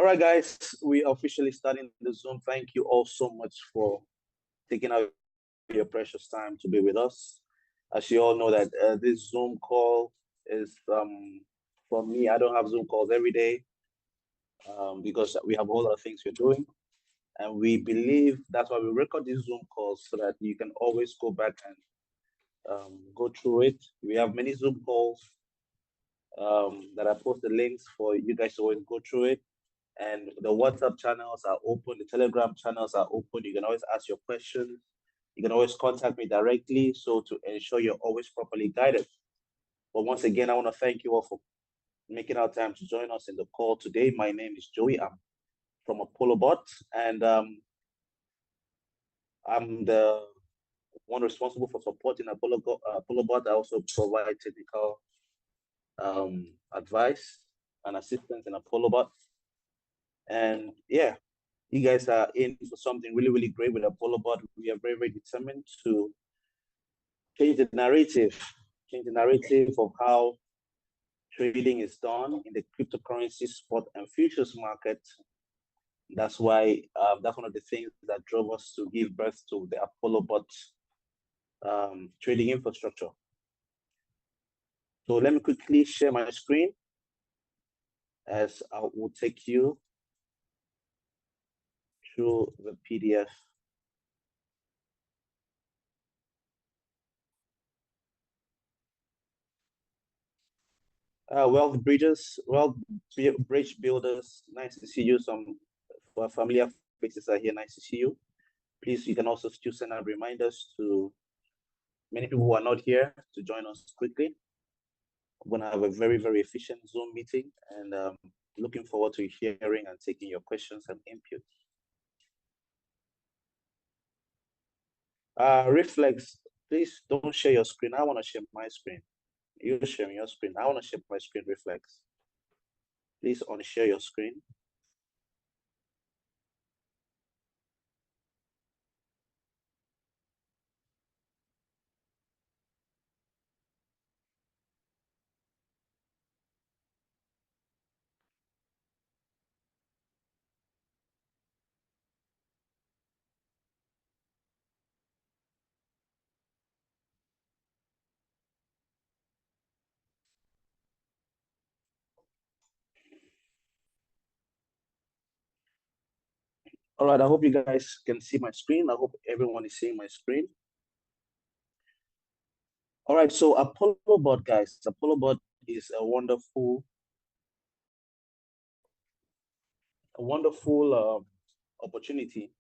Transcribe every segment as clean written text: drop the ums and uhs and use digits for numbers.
All right, guys, we are officially starting the Zoom. Thank you all so much for taking out your precious time to be with us. As you all know that this Zoom call is for me. I don't have Zoom calls every day because we have a whole lot of things we're doing, and we believe that's why we record these Zoom calls so that you can always go back and go through it. We have many Zoom calls that I post the links for you guys to always go through it. And the WhatsApp channels are open, the Telegram channels are open. You can always ask your questions. You can always contact me directly, so to ensure you're always properly guided. But once again, I want to thank you all for making our time to join us in the call today. My name is Joey. I'm from ApolloBot, and I'm the one responsible for supporting ApolloBot. I also provide technical advice and assistance in ApolloBot. And yeah, you guys are in for something really, really great with ApolloBot. We are very, very determined to change the narrative of how trading is done in the cryptocurrency spot and futures market. That's why that's one of the things that drove us to give birth to the ApolloBot trading infrastructure. So let me quickly share my screen as I will take you through the PDF. Wealth bridge builders, nice to see you. Some familiar faces are here, nice to see you. Please, you can also still send out reminders to many people who are not here to join us quickly. We're gonna have a very, very efficient Zoom meeting, and looking forward to hearing and taking your questions and input. Reflex, please don't share your screen. I want to share my screen. You're sharing your screen. I want to share my screen, Reflex. Please unshare your screen. All right, I hope you guys can see my screen. I hope everyone is seeing my screen. All right, so ApolloBot, guys. ApolloBot is a wonderful opportunity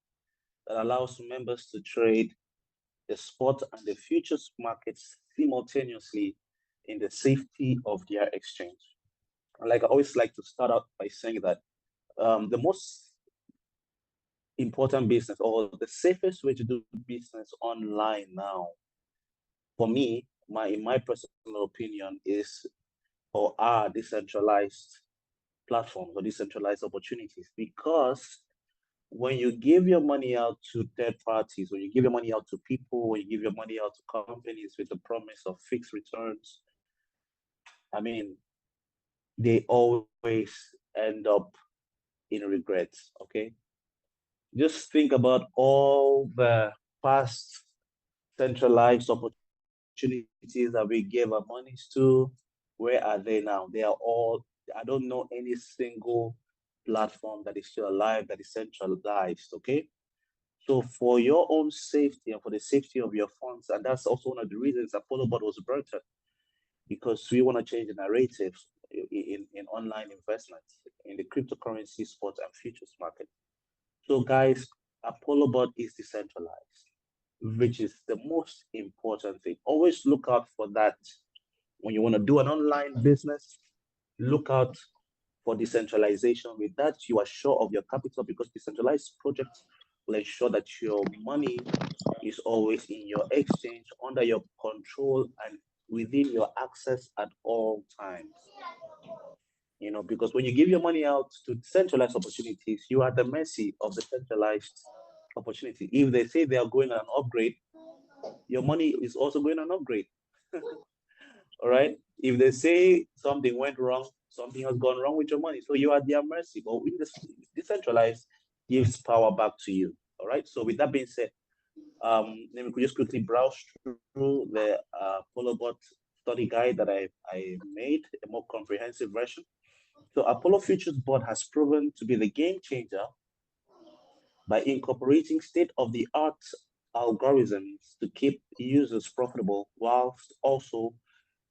that allows members to trade the spot and the futures markets simultaneously in the safety of their exchange. And like I always like to start out by saying that the most important business or the safest way to do business online now, for me, in my personal opinion, is or are decentralized platforms or decentralized opportunities. Because when you give your money out to third parties, when you give your money out to people, when you give your money out to companies with the promise of fixed returns, I mean, they always end up in regrets, okay? Just think about all the past centralized opportunities that we gave our monies to. Where are they now? They are all, I don't know any single platform that is still alive that is centralized, okay? So for your own safety and for the safety of your funds, and that's also one of the reasons ApolloBot was birthed, because we want to change the narrative in online investments, in the cryptocurrency, spot, and futures market. So guys, ApolloBot is decentralized, which is the most important thing. Always look out for that. When you want to do an online business, look out for decentralization. With that, you are sure of your capital, because decentralized projects will ensure that your money is always in your exchange, under your control, and within your access at all times. You know, because when you give your money out to centralized opportunities, you are at the mercy of the centralized opportunity. If they say they are going on an upgrade, your money is also going on an upgrade. All right. If they say something went wrong, something has gone wrong with your money. So you are at their mercy. But in this decentralized gives power back to you. All right. So with that being said, let me just quickly browse through the ApolloBot study guide that I made, a more comprehensive version. So Apollo Futures Bot has proven to be the game changer by incorporating state-of-the-art algorithms to keep users profitable whilst also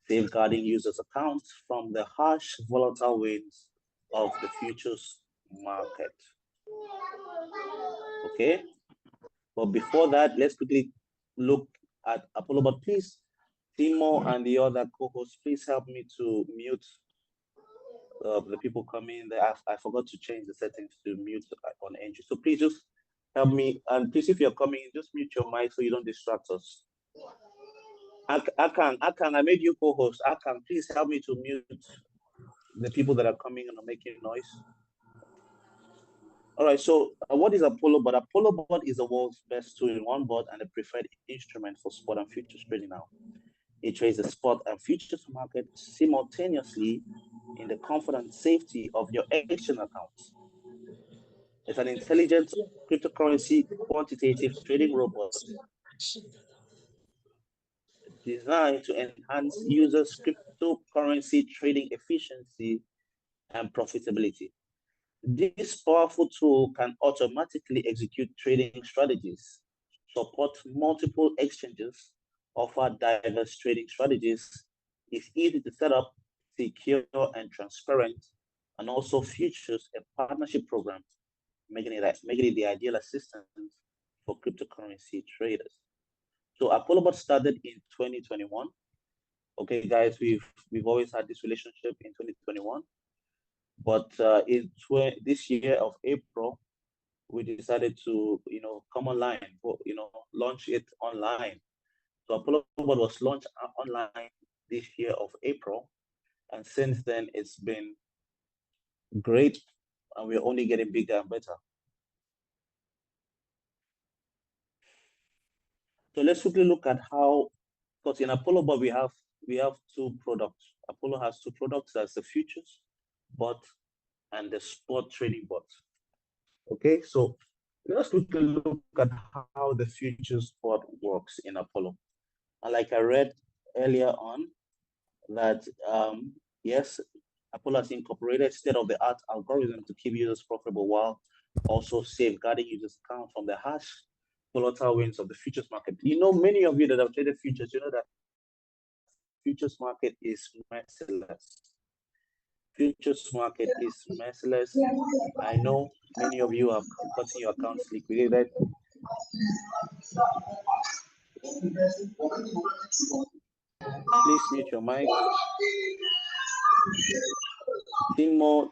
safeguarding users' accounts from the harsh, volatile winds of the futures market. Okay, but before that, let's quickly look at ApolloBot. Please, Timo and the other co-hosts, please help me to mute the people coming there. I forgot to change the settings to mute on entry. So please just help me. And please, if you're coming, just mute your mic so you don't distract us. I made you co-host. Please help me to mute the people that are coming and are making noise. All right, so what is ApolloBot? ApolloBot is the world's best two-in-one bot and a preferred instrument for spot and futures trading now. It trades the spot and futures market simultaneously in the comfort and safety of your exchange accounts. It's an intelligent cryptocurrency quantitative trading robot designed to enhance users' cryptocurrency trading efficiency and profitability. This powerful tool can automatically execute trading strategies, support multiple exchanges, offer diverse trading strategies, is easy to set up, secure and transparent, and also features a partnership program, making it the ideal assistant for cryptocurrency traders. So ApolloBot started in 2021. Okay, guys, we've always had this relationship in 2021. But in this year of April, we decided to, come online, launch it online. So ApolloBot was launched online this year of April, and since then it's been great, and we're only getting bigger and better. So let's quickly look at how, because in ApolloBot we have two products. Apollo has two products. That's the futures bot and the spot trading bot. Okay, so let's quickly look at how the futures spot works in Apollo. And like I read earlier on, that yes, Apollo has incorporated state-of-the-art algorithm to keep users profitable while also safeguarding users' account from the harsh volatile winds of the futures market. Many of you that have traded futures, you know that futures market is merciless. Futures market is merciless. I know many of you have gotten your accounts liquidated. Please mute your mic. Timo.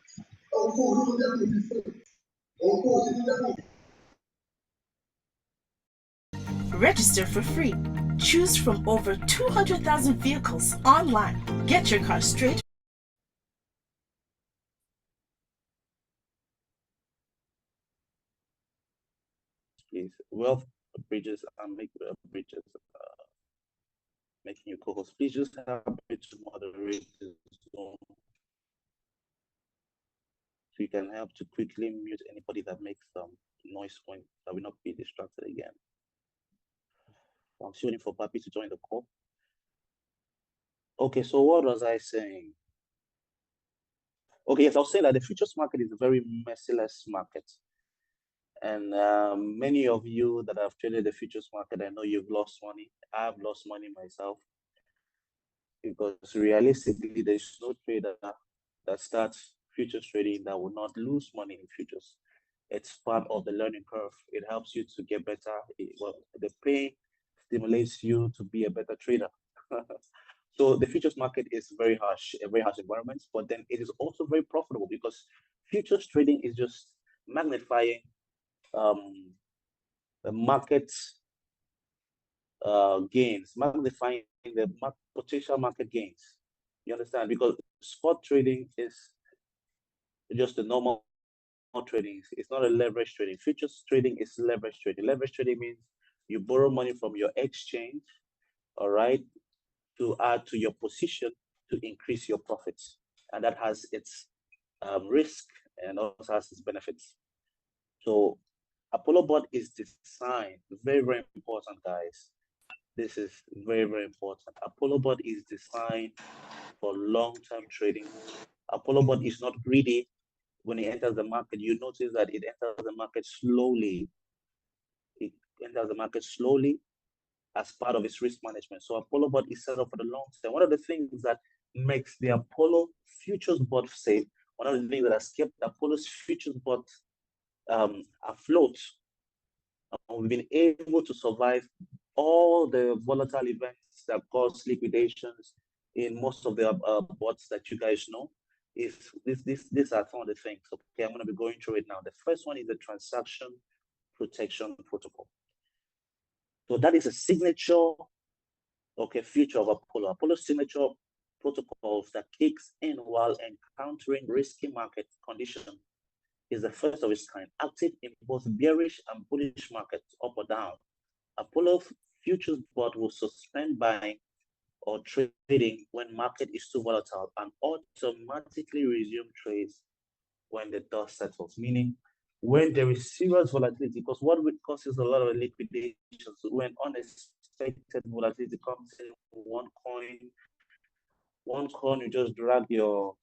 Register for free. Choose from over 200,000 vehicles online. Get your car straight. Please, wealth bridges and make bridges. Making you co-host. Please just help me to moderate this zone, so you can help to quickly mute anybody that makes some noise point, that will not be distracted again. I'm still waiting for Papi to join the call. Okay, so what was I saying? Okay, yes, I was saying that the futures market is a very merciless market. And many of you that have traded the futures market, I know you've lost money. I've lost money myself, because realistically, there's no trader that starts futures trading that will not lose money in futures. It's part of the learning curve. It helps you to get better. The pain stimulates you to be a better trader. So the futures market is a very harsh environment, but then it is also very profitable, because futures trading is just magnifying the market gains, magnifying the potential market gains. You understand? Because spot trading is just a normal trading. It's not a leverage trading. Futures trading is leverage trading. Leverage trading means you borrow money from your exchange, all right, to add to your position to increase your profits. and that has its risk and also has its benefits. So ApolloBot is designed, very, very important, guys. This is very, very important. ApolloBot is designed for long-term trading. ApolloBot is not greedy. When it enters the market, you notice that it enters the market slowly. It enters the market slowly as part of its risk management. So ApolloBot is set up for the long term. One of the things that makes the Apollo Futures Bot safe, one of the things that has kept Apollo's Futures Bot afloat, we've been able to survive all the volatile events that cause liquidations in most of the bots that you guys know. These are some of the things. Okay, I'm going to be going through it now. The first one is the transaction protection protocol. So that is a signature, okay, feature of Apollo. Apollo's signature protocols that kicks in while encountering risky market conditions is the first of its kind, active in both bearish and bullish markets, up or down. Apollo Futures Bot will suspend buying or trading when market is too volatile and automatically resume trades when the dust settles, meaning when there is serious volatility, because what causes a lot of liquidations when unexpected volatility comes in one coin, you just drag your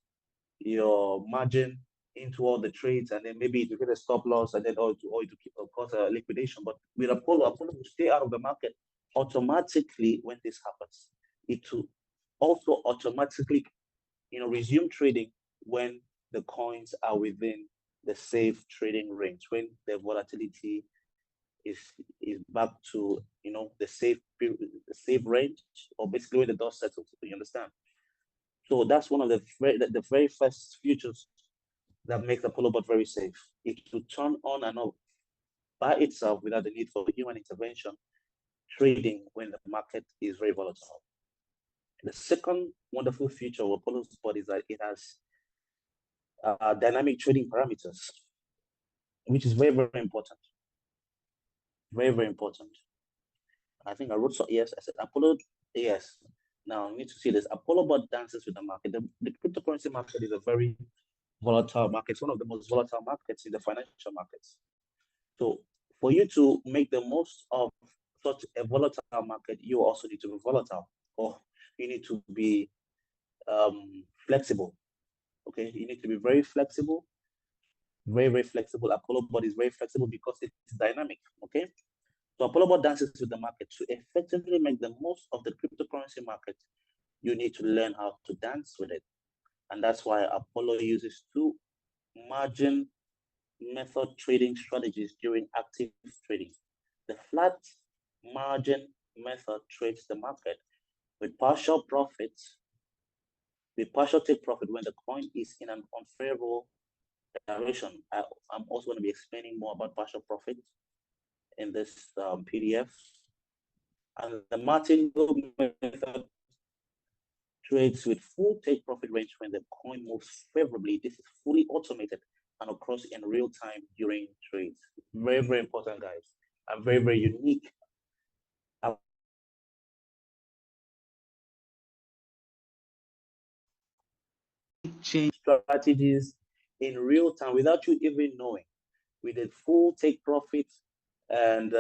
margin into all the trades, and then maybe you get a stop loss, and then or to cause a liquidation. But with Apollo will stay out of the market automatically when this happens. It will also automatically, resume trading when the coins are within the safe trading range, when the volatility is back to the safe range, or basically when the dust settles. You understand? So that's one of the very first features that makes ApolloBot very safe. It will turn on and off by itself without the need for human intervention, trading when the market is very volatile. The second wonderful feature of ApolloBot is that it has dynamic trading parameters, which is very, very important. Very, very important. I think I wrote so. Yes, I said Apollo. Yes. Now, I need to see this. ApolloBot dances with the market. The cryptocurrency market is a very volatile market. It's one of the most volatile markets in the financial markets. So for you to make the most of such a volatile market, you also need to be volatile, or you need to be flexible. Okay, you need to be very flexible, very, very flexible. ApolloBot is very flexible because it's dynamic. Okay, so ApolloBot dances with the market. To effectively make the most of the cryptocurrency market, you need to learn how to dance with it. And that's why Apollo uses two margin method trading strategies during active trading. The flat margin method trades the market with partial profits, with partial take profit when the coin is in an unfavorable direction. I'm also going to be explaining more about partial profit in this PDF. And the martingale method trades with full take profit range when the coin moves favorably. This is fully automated and occurs in real time during trades. Very, very important, guys, and very, very unique. Change strategies in real time without you even knowing, with the full take profit and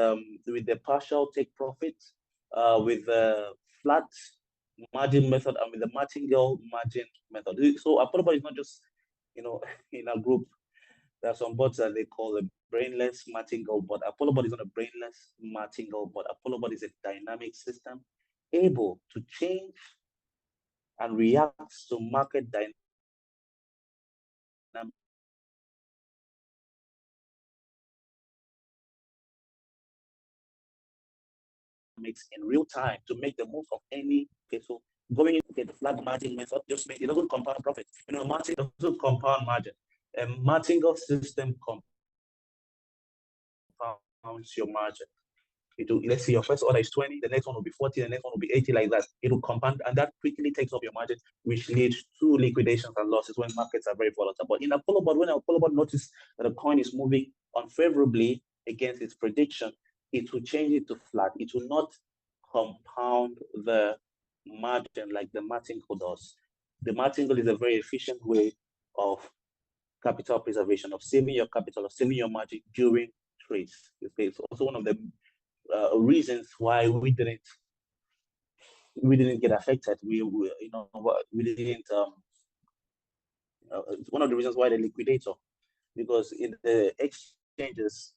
with the partial take profit, with the flat margin method and with the martingale margin method. So ApolloBot is not just, in a group. There are some bots that they call a brainless martingale bot. ApolloBot is not a brainless martingale bot. ApolloBot is a dynamic system able to change and react to market dynamics in real time to make the most of any. Okay, so going into the flat margin method just makes it doesn't compound profit. Margin doesn't compound margin. A martingale system compounds your margin. Let's say your first order is 20, the next one will be 40, the next one will be 80, like that. It will compound, and that quickly takes up your margin, which leads to liquidations and losses when markets are very volatile. But in ApolloBot, when ApolloBot notices that the coin is moving unfavorably against its prediction, it will change it to flat. It will not compound the margin like the martingale does. the martingale is a very efficient way of capital preservation, of saving your capital, of saving your margin during trades. Okay, it's also one of the reasons why we didn't get affected. We didn't. It's one of the reasons why the liquidator, because in the exchanges,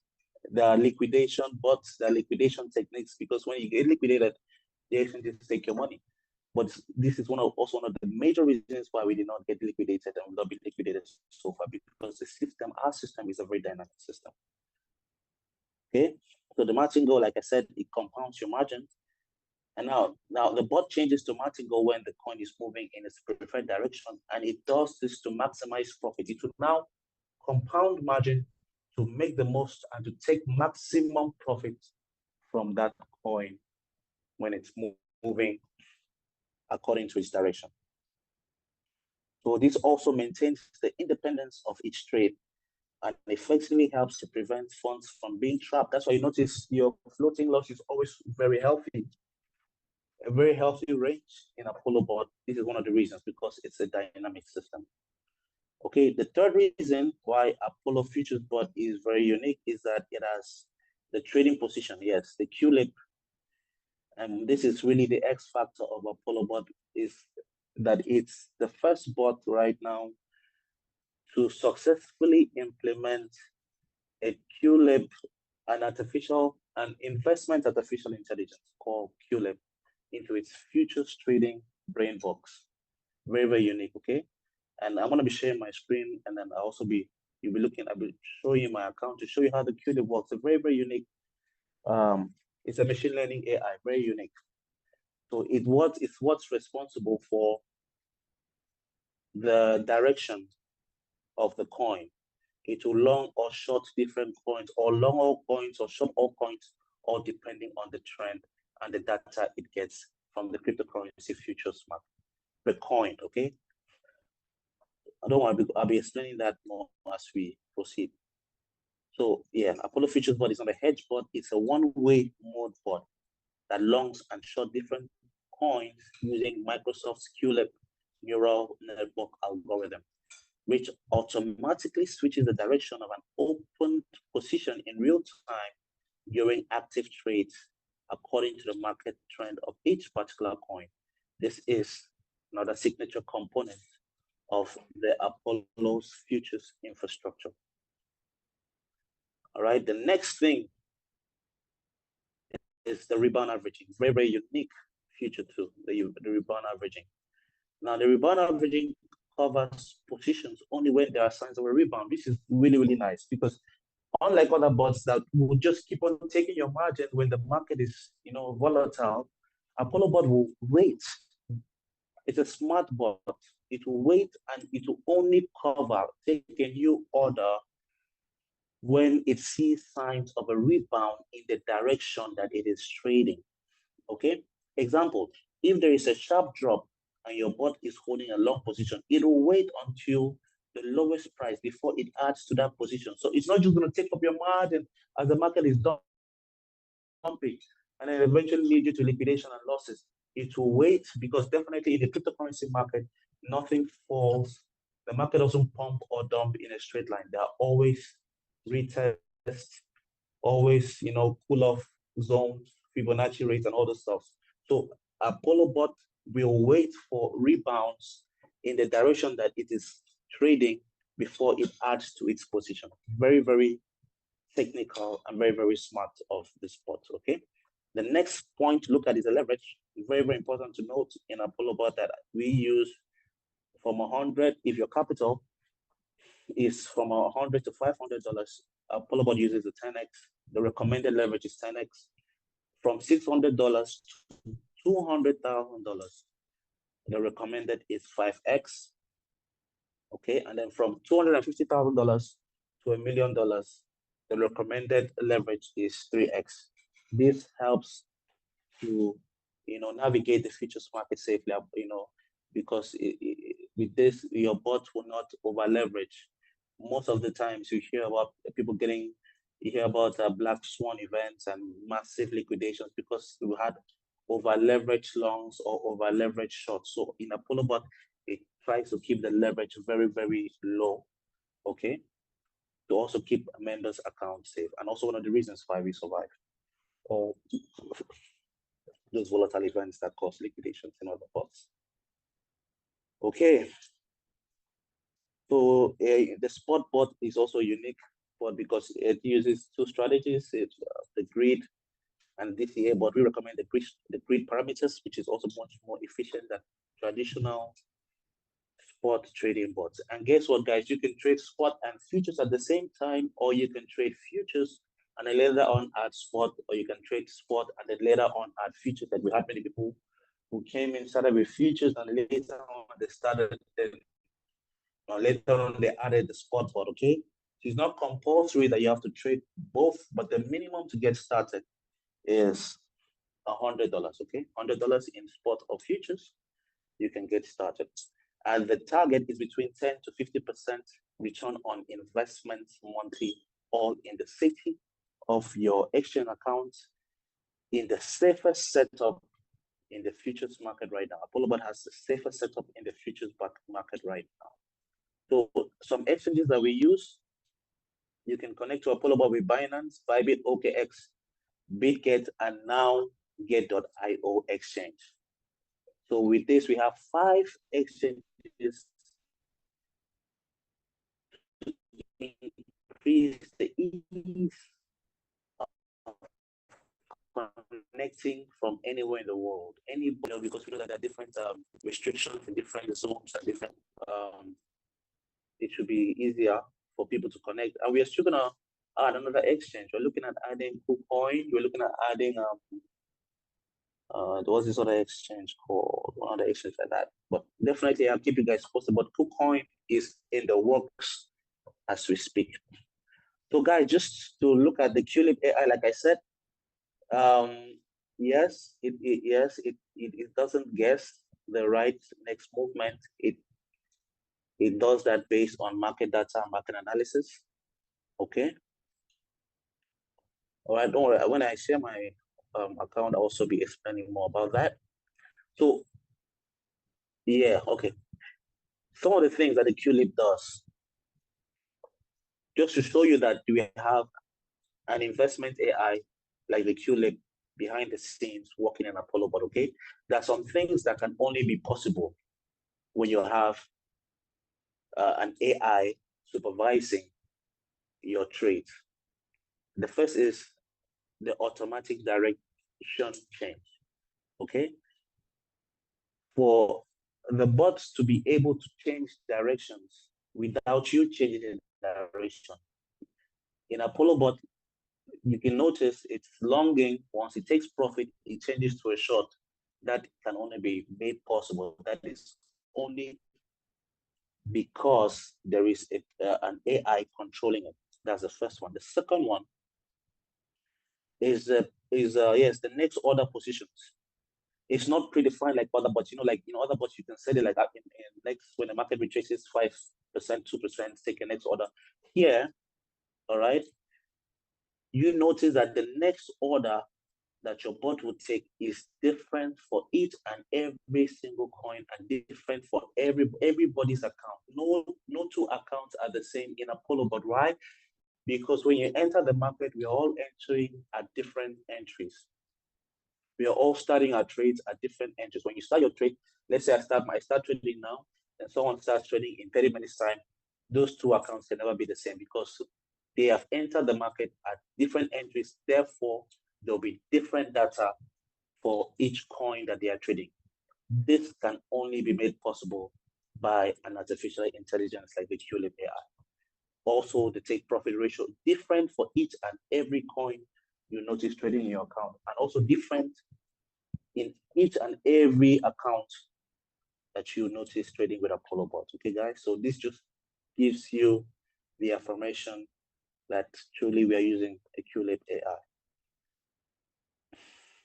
there are liquidation bots, there are liquidation techniques. Because when you get liquidated, the exchanges take your money. But this is also one of the major reasons why we did not get liquidated and will not be liquidated so far, because our system is a very dynamic system. Okay, so the martingale, like I said, it compounds your margin. And now the bot changes to martingale when the coin is moving in its preferred direction, and it does this to maximize profit. It will now compound margin to make the most and to take maximum profit from that coin when it's moving according to its direction. So this also maintains the independence of each trade and effectively helps to prevent funds from being trapped. That's why you notice your floating loss is always very healthy. A very healthy range in ApolloBot. This is one of the reasons, because it's a dynamic system. Okay, the third reason why Apollo Futures Bot is very unique is that it has the trading position. Yes, the QLIP. And this is really the X factor of ApolloBot, is that it's the first bot right now to successfully implement a QLIP, an investment artificial intelligence called QLIP, into its futures trading brain box. Very, very unique. Okay, and I'm going to be sharing my screen, and then I'll be showing you my account to show you how the QLIP works. A very, very unique. It's a machine learning AI, very unique. So it's what's responsible for the direction of the coin. It will long or short different coins, or long all coins, or short all coins, all depending on the trend and the data it gets from the cryptocurrency futures market. The coin, okay? I'll be explaining that more as we proceed. So yeah, Apollo Futures Bot is not a hedge bot, it's a one-way mode bot that longs and short different coins using Microsoft's QLIP neural network algorithm, which automatically switches the direction of an open position in real time during active trades according to the market trend of each particular coin. This is another signature component of the Apollo's futures infrastructure. All right, the next thing is the rebound averaging. Very, very unique feature too, the rebound averaging. Now, the rebound averaging covers positions only when there are signs of a rebound. This is really, really nice, because unlike other bots that will just keep on taking your margin when the market is, volatile, ApolloBot will wait. It's a smart bot. It will wait, and it will only take a new order when it sees signs of a rebound in the direction that it is trading. Okay? Example, if there is a sharp drop and your bot is holding a long position, it will wait until the lowest price before it adds to that position. So it's not just going to take up your margin as the market is dumping and then eventually lead you to liquidation and losses. It will wait, because definitely in the cryptocurrency market, nothing falls. The market doesn't pump or dump in a straight line. There are always retests, always, cool off zones, Fibonacci rates, and all the stuff. So ApolloBot will wait for rebounds in the direction that it is trading before it adds to its position. Very, very technical and very, very smart of the bot. Okay. The next point to look at is the leverage. Very, very important to note in ApolloBot that we use from 100. If your capital is from $100 to $500, ApolloBot uses the 10x. The recommended leverage is 10x. From $600 to $200,000, the recommended is 5x. Okay, and then from $250,000 to $1 million, the recommended leverage is 3x. This helps to, navigate the futures market safely, because with this, your bot will not over leverage. Most of the times you hear about black swan events and massive liquidations because we had over leveraged longs or over leveraged shorts. So in ApolloBot, it tries to keep the leverage very, very low, okay, to also keep members' accounts safe. And also one of the reasons why we survive all those volatile events that cause liquidations in other bots. Okay. So the spot bot is also unique bot because it uses two strategies. It's the grid and DCA, but we recommend the grid parameters, which is also much more efficient than traditional spot trading bots. And guess what, guys? You can trade spot and futures at the same time, or you can trade futures and then later on add spot, or you can trade spot and then later on add futures. Like we had many people who came in, started with futures, and later on they started, later on they added the spot bot, okay? So it's not compulsory that you have to trade both, but the minimum to get started is $100, okay? $100 in spot or futures, you can get started. And the target is between 10 to 50% return on investment monthly, all in the safety of your exchange account in the safest setup in the futures market right now. ApolloBot has the safest setup in the futures market right now. So some exchanges that we use, you can connect to ApolloBot with Binance, Bybit, OKX, BitGet, and now Get.io exchange. So with this, we have 5 exchanges to increase the ease of connecting from anywhere in the world. Anybody, because we know that there are different restrictions in different zones and different. It should be easier for people to connect. And we are still gonna add another exchange. We're looking at adding KuCoin. We're looking at adding there was this other exchange called one other exchange like that. But definitely I'll keep you guys posted. But KuCoin is in the works as we speak. So guys, just to look at the QLib AI, like I said, yes, it doesn't guess the right next movement. It does that based on market data and market analysis. Okay. All right, don't worry. When I share my account, I'll also be explaining more about that. So, yeah, okay. Some of the things that the QLib does, just to show you that we have an investment AI like the QLib behind the scenes working in ApolloBot, okay? There are some things that can only be possible when you have an AI supervising your trades. The first is the automatic direction change, okay? For the bots to be able to change directions without you changing the direction. In ApolloBot, you can notice it's longing. Once it takes profit, it changes to a short. That can only be made possible. That is only because there is an AI controlling it. That's the first one. The second one is yes, the next order positions. It's not predefined like other bots. You know, like other bots you can set it like in next when the market retraces 5%, 2%, take a next order. Here, all right, you notice that the next order that your bot will take is different for each and every single coin and different for everybody's account. No two accounts are the same in ApolloBot. Why? Because when you enter the market, we are all entering at different entries. We are all starting our trades at different entries. When you start your trade, let's say I start trading now, and someone starts trading in 30 minutes time, those two accounts can never be the same because they have entered the market at different entries. Therefore, there'll be different data for each coin that they are trading. This can only be made possible by an artificial intelligence like the QLib AI. Also, the take profit ratio different for each and every coin you notice trading in your account, and also different in each and every account that you notice trading with ApolloBot. Okay, guys. So this just gives you the affirmation that truly we are using a QLib AI.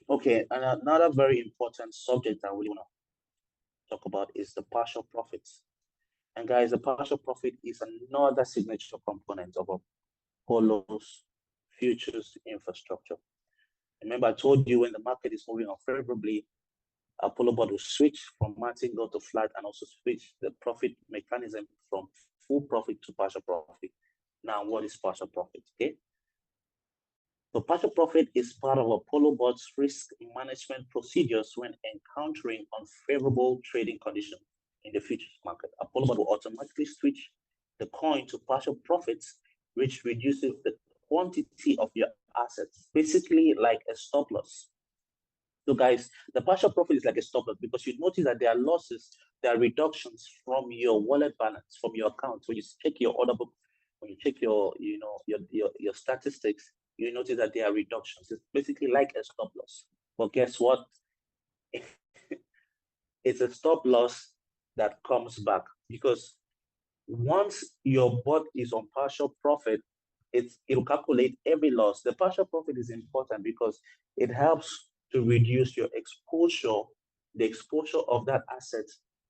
Okay, and another very important subject that we want to talk about is the partial profits. And guys, the partial profit is another signature component of Apollo's futures infrastructure. Remember, I told you when the market is moving unfavorably, ApolloBot will switch from martingale to flat and also switch the profit mechanism from full profit to partial profit. Now, what is partial profit? Okay. So partial profit is part of ApolloBot's risk management procedures when encountering unfavorable trading conditions in the futures market. ApolloBot will automatically switch the coin to partial profits, which reduces the quantity of your assets, basically like a stop loss. So guys, the partial profit is like a stop loss because you notice that there are losses, there are reductions from your wallet balance, from your account. When you check your order book, when you check your, your statistics, you notice that there are reductions. It's basically like a stop loss. But guess what? It's a stop loss that comes back because once your bot is on partial profit, it'll calculate every loss. The partial profit is important because it helps to reduce your exposure, the exposure of that asset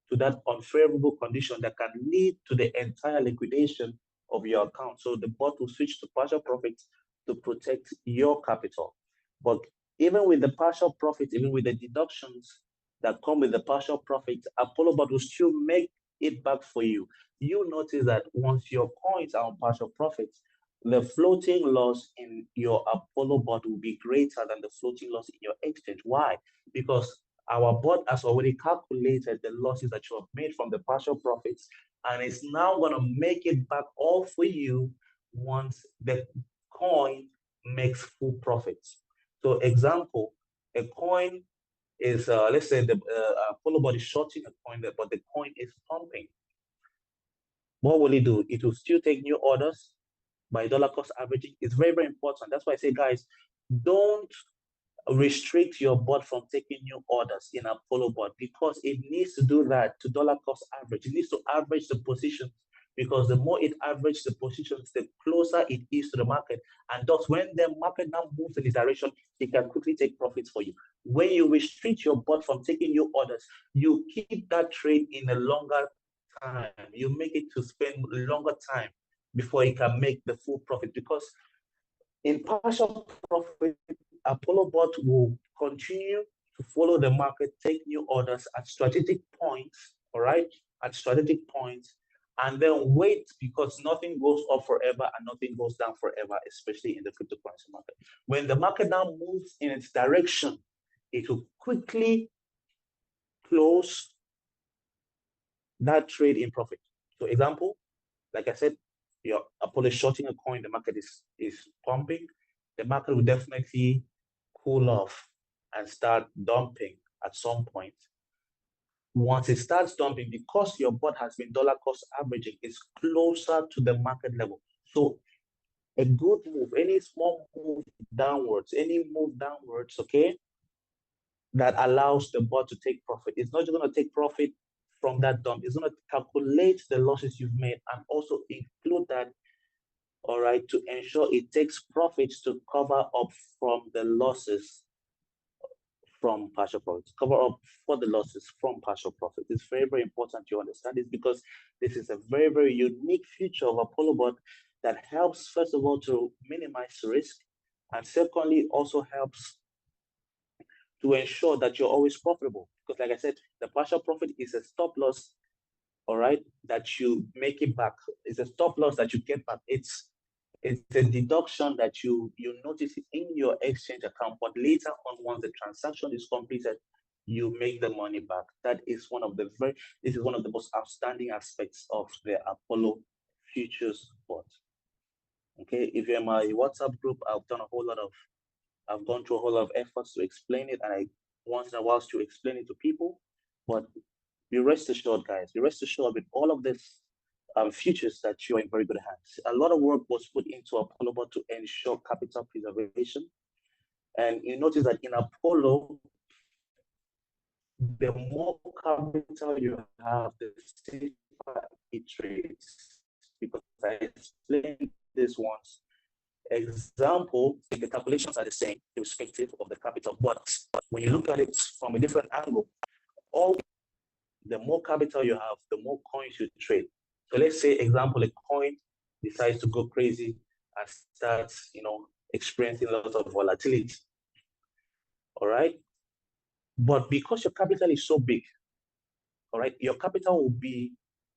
to that unfavorable condition that can lead to the entire liquidation of your account. So the bot will switch to partial profits to protect your capital. But even with the partial profit, even with the deductions that come with the partial profit, ApolloBot will still make it back for you. You notice that once your coins are on partial profits, the floating loss in your ApolloBot will be greater than the floating loss in your exchange. Why? Because our bot has already calculated the losses that you have made from the partial profits, and it's now going to make it back all for you once the coin makes full profits. So example, a coin is, let's say the ApolloBot is shorting a coin, but the coin is pumping. What will it do? It will still take new orders by dollar cost averaging. It's very, very important. That's why I say, guys, don't restrict your bot from taking new orders in ApolloBot because it needs to do that to dollar cost average. It needs to average the positions because the more it averages the positions, the closer it is to the market. And thus, when the market now moves in this direction, it can quickly take profits for you. When you restrict your bot from taking new orders, you keep that trade in a longer time. You make it to spend longer time before it can make the full profit because in partial profit, ApolloBot will continue to follow the market, take new orders at strategic points, all right, at strategic points, and then wait because nothing goes up forever and nothing goes down forever, especially in the cryptocurrency market. When the market now moves in its direction, it will quickly close that trade in profit. So example, like I said, your Apollo is shorting a coin, the market is pumping, the market will definitely cool off and start dumping at some point. Once it starts dumping, because your bot has been dollar cost averaging, it's closer to the market level. So a good move, any small move downwards, okay, that allows the bot to take profit. It's not just going to take profit from that dump. It's going to calculate the losses you've made and also include that, all right, to ensure it takes profits to cover up from the losses from partial profits, cover up for the losses from partial profit. It's very, very important you understand this because this is a very, very unique feature of ApolloBot that helps, first of all, to minimize risk, and secondly, also helps to ensure that you're always profitable. Because like I said, the partial profit is a stop loss, all right, that you make it back. It's a stop loss that you get back. It's a deduction that you notice in your exchange account, but later on, once the transaction is completed, you make the money back. That is one of the most outstanding aspects of the Apollo futures bot. Okay, if you're in my WhatsApp group, I've gone through a whole lot of efforts to explain it, and I once in a while to explain it to people. But be rest assured, guys, be rest assured with all of this futures that you're in very good hands. A lot of work was put into ApolloBot to ensure capital preservation. And you notice that in Apollo, the more capital you have, the safer it trades. Because I explained this once. Example, the calculations are the same, irrespective of the capital. But when you look at it from a different angle, the more capital you have, the more coins you trade. So let's say, example, a coin decides to go crazy and starts, experiencing lots of volatility. All right. But because your capital is so big, all right, your capital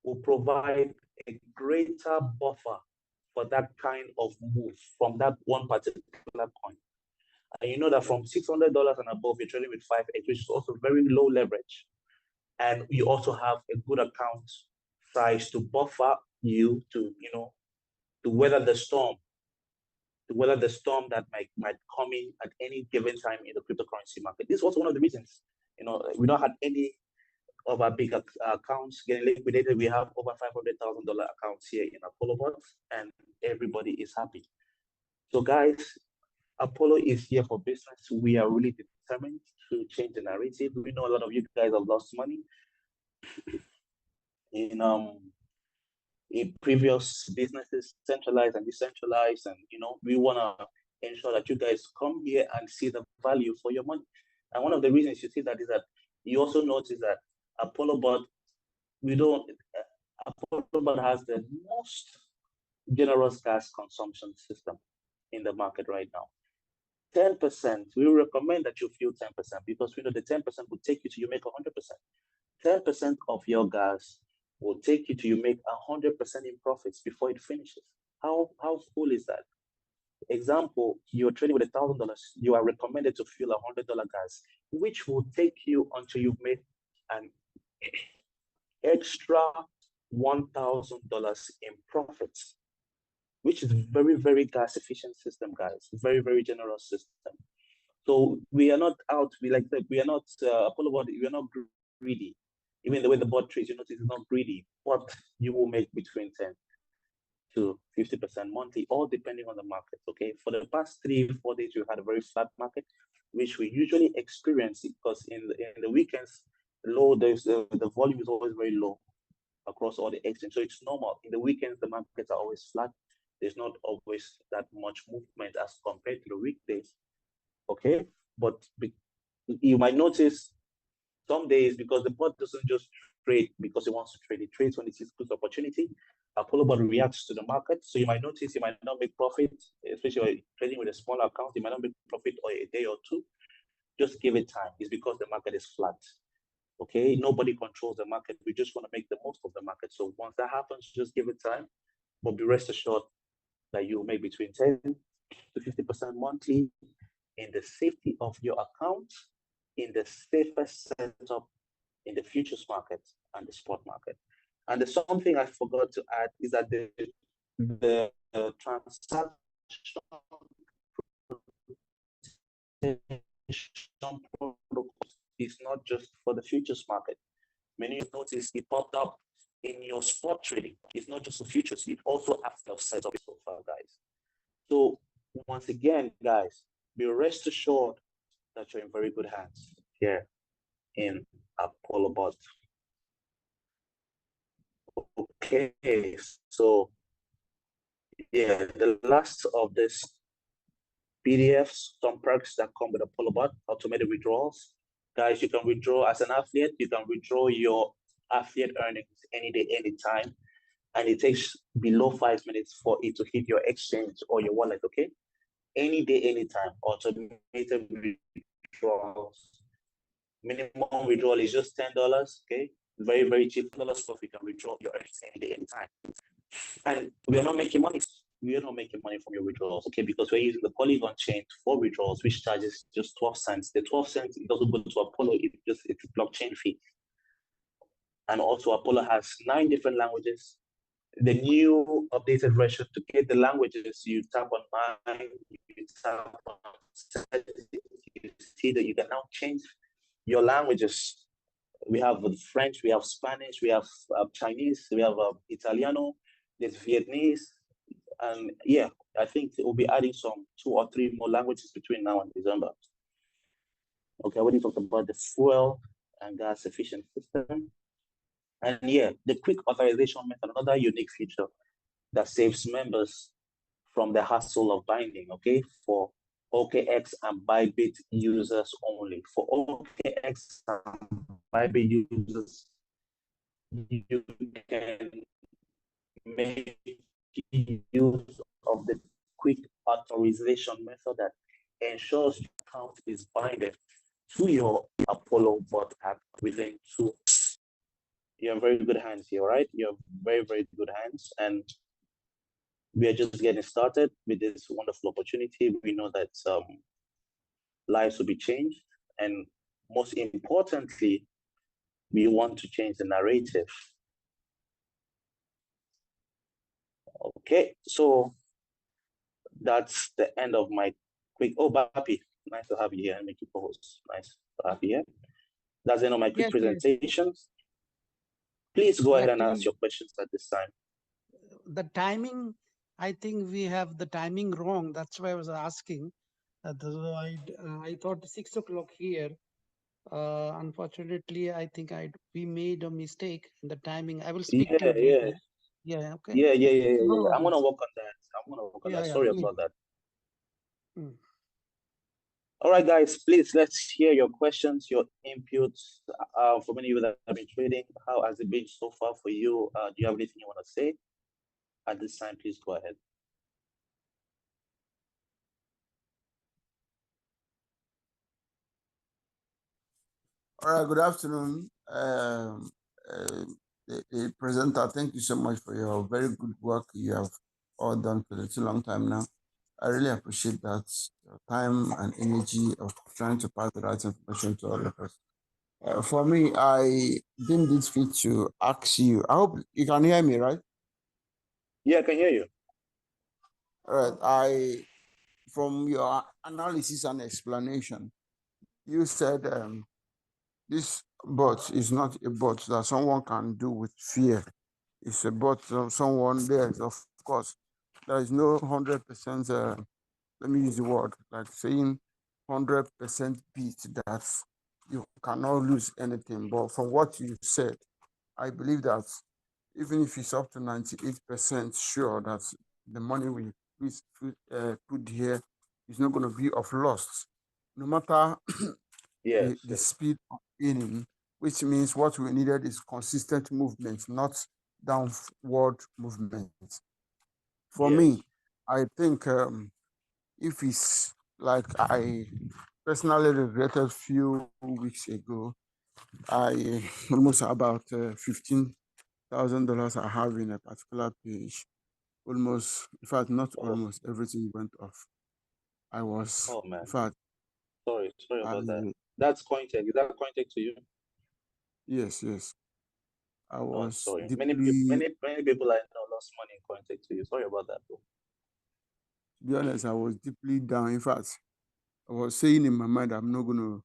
will provide a greater buffer for that kind of move from that one particular coin. And you know that from $600 and above, you're trading with 5x, which is also very low leverage. And you also have a good account size to buffer you to, to weather the storm, that might come in at any given time in the cryptocurrency market. This was one of the reasons, we don't have any of our big accounts getting liquidated. We have over $500,000 accounts here in ApolloBot, and everybody is happy. So guys, Apollo is here for business. We are really determined to change the narrative. We know a lot of you guys have lost money in previous businesses, centralized and decentralized, and we want to ensure that you guys come here and see the value for your money. And one of the reasons you see that is that you also notice that ApolloBot, ApolloBot has the most generous gas consumption system in the market right now. 10%, we recommend that you fuel 10% because we know the 10% will take you to you make 100%. 10% of your gas will take you to you make 100% in profits before it finishes. How cool is that? Example, you're trading with $1,000, you are recommended to fuel $100 gas, which will take you until you've made an extra $1,000 in profits, which is very, very gas efficient system, guys. Very, very generous system. So we are not out. We are not ApolloBot. We are not greedy. Even the way the bot trades, you notice it's not greedy, but you will make between 10 to 50% monthly, all depending on the market. Okay, for the past 3-4 days, we've had a very flat market, which we usually experience because in the weekends, the volume is always very low across all the exchanges. So it's normal. In the weekends, the markets are always flat. There's not always that much movement as compared to the weekdays. Okay, but you might notice some days, because the bot doesn't just trade because it wants to trade, it trades when it sees good opportunity. ApolloBot reacts to the market. So you might notice you might not make profit, especially when you're trading with a smaller account, you might not make profit for a day or two. Just give it time. It's because the market is flat. Okay, nobody controls the market. We just want to make the most of the market. So once that happens, just give it time. But be rest assured that you will make between 10 to 50% monthly in the safety of your account, in the safest setup in the futures market and the spot market. And there's something I forgot to add is that the transaction protocol is not just for the futures market. Many of you notice it popped up in your spot trading. It's not just for futures, it also has to set up so far, guys. So once again, guys, be rest assured that you're in very good hands here in ApolloBot. Okay, so yeah, the last of this PDFs, some perks that come with ApolloBot, automated withdrawals. Guys, you can withdraw as an affiliate, you can withdraw your affiliate earnings any day, anytime, and it takes below 5 minutes for it to hit your exchange or your wallet, okay? Any day, anytime, automated withdrawals. Minimum withdrawal is just $10, okay? Very, very cheap. $10 for you can withdraw your earnings any day, anytime. And we are not making money. We are not making money from your withdrawals, okay? Because we're using the Polygon chain for withdrawals, which charges just 12 cents. The 12 cents, it doesn't go to Apollo, it's a blockchain fee. And also Apollo has 9 different languages. The new updated version, to get the languages, you tap on mine, you tap on settings, you see that you can now change your languages. We have French, we have Spanish, we have Chinese, we have Italiano, there's Vietnamese, and yeah, I think we'll be adding some 2 or 3 more languages between now and December. Okay, I already talked about the fuel and gas efficient system. And yeah, the quick authorization method, another unique feature that saves members from the hassle of binding, okay, for OKX and Bybit users only. For OKX and Bybit users, you can make use of the quick authorization method that ensures your account is binded to your ApolloBot app within 2 hours. You're in very good hands here, right? You're very, very good hands. And we are just getting started with this wonderful opportunity. We know that lives will be changed. And most importantly, we want to change the narrative. Okay, so that's the end of my quick. Oh, Bapi, nice to have you here. Make you co-host. Nice to have you here. That's the end of my quick presentations. Please go ahead and ask your questions at this time. The timing, I think we have the timing wrong. That's why I was asking. I thought 6 o'clock here. Unfortunately, I think we made a mistake in the timing. I will speak to you later. Yeah, okay. Yeah. I'm gonna work on that. Sorry about that. All right, guys, please let's hear your questions, your inputs. For many of you that have been trading, how has it been so far for you? Do you have anything you want to say? At this time, please go ahead. All right, good afternoon. The presenter, thank you so much for your very good work you have all done for a long time now. I really appreciate that, your time and energy of trying to pass the right information to all of us. For me, I deemed it fit to ask you. I hope you can hear me, right? Yeah, I can hear you. All right. From your analysis and explanation, you said this bot is not a bot that someone can do with fear. It's a bot of someone there. Of course, there is no 100%. Let me use the word like saying 100% beat that you cannot lose anything. But from what you said, I believe that even if it's up to 98% sure that the money we put here is not going to be of loss, no matter the speed of gaining, which means what we needed is consistent movement, not downward movement. For me, I think if it's like I personally regretted a few weeks ago, I almost about $15,000 I have in a particular page. Almost, in fact, not almost everything went off. I was, oh man, in fact, sorry about that. That's Cointech. Is that Cointech to you? Yes. I was sorry. deeply. Many people I know lost money in Cointech to you. Sorry about that, bro. To be honest, I was deeply down. In fact, I was saying in my mind, I'm not going to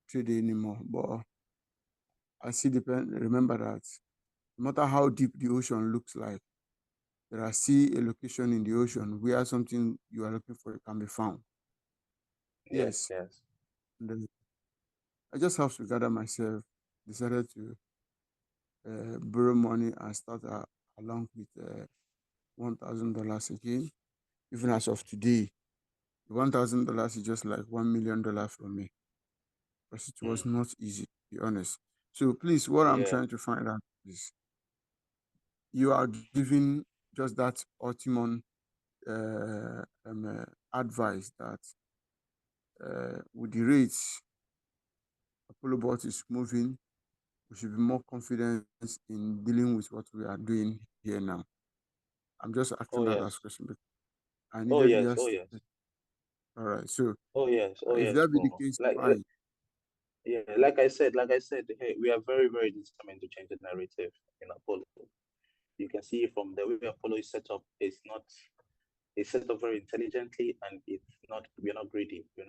trade anymore. But I still remember that no matter how deep the ocean looks like, there are still a location in the ocean where something you are looking for can be found. Yes. And I just have to gather myself, decided to borrow money and start along with $1,000 again. Even as of today, the $1,000 is just like $1 million for me. Because it was not easy, to be honest. So please, what I'm trying to find out is you are giving just that ultimate advice that with the rates ApolloBot is moving, we should be more confident in dealing with what we are doing here now. I'm just asking that as a question because I needed just. All right. So. If that be the case, fine. Yeah, like I said, hey, we are very, very determined to change the narrative in Apollo. You can see from the way Apollo is set up, it's set up very intelligently, and we're not greedy. We're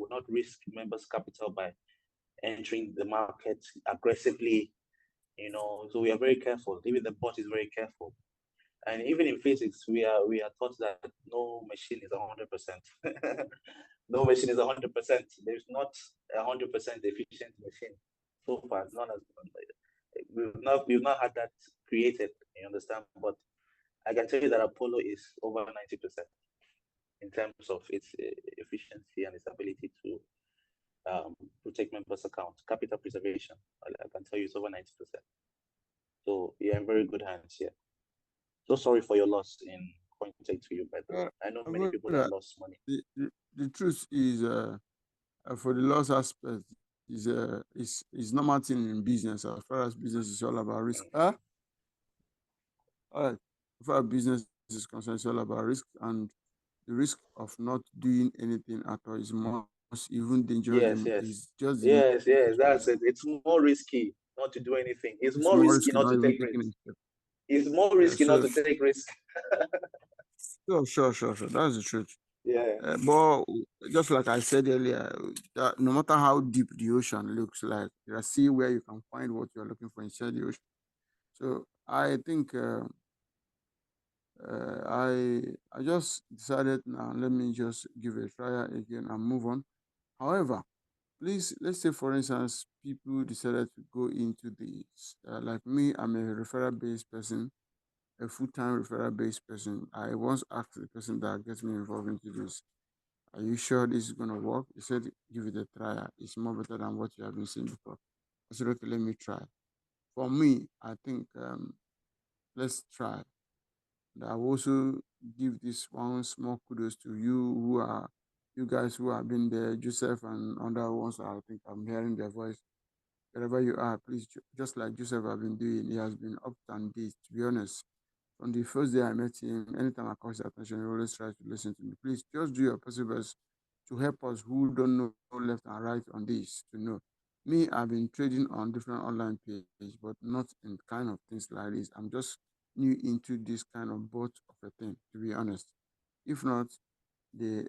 not risk members' capital by entering the market aggressively. So we are very careful. Even the bot is very careful. And even in physics, we are taught that no machine is 100%. No machine is 100%. There's not 100% efficient machine so far. It's not as we've not had that created. You understand? But I can tell you that Apollo is over 90% in terms of its efficiency and its ability to protect members' accounts, capital preservation. I can tell you it's over 90%. So you're in very good hands here. So sorry for your loss in Cointech to you, by the way. I know many people that lost money. The truth is, For the loss aspect is normal thing in business. As far as business is all about risk. All right. As far as business is concerned, it's all about risk, and the risk of not doing anything at all is most even dangerous than Yes, is yes, just the yes, yes. risk. That's it. It's more risky not to do anything. It's It's more more risky risky not not to even take taking risks. a step. It's more Yeah, risky not so to take risks. sure. That's the truth. Yeah. But just like I said earlier, that no matter how deep the ocean looks like, there are sea where you can find what you're looking for inside the ocean. So I think I just decided now. Let me just give it a try again and move on. However, please, let's say for instance, people decided to go into this. Like me, I'm a referral based person, a full time referral based person. I once asked the person that gets me involved into this, "Are you sure this is gonna work?" He said, "Give it a try. It's more better than what you have been seeing before." I said, "Okay, let me try." For me, I think let's try. And I will also give this one small kudos to you guys who have been there, Joseph and other ones. I think I'm hearing their voice. Wherever you are, please, just like Joseph have been doing, he has been up and days, to be honest. From the first day I met him, anytime I call his attention, he always tries to listen to me. Please just do your possible best to help us who don't know left and right on this to know. Me, I've been trading on different online pages, but not in kind of things like this. I'm just new into this kind of bot of a thing, to be honest. If not, the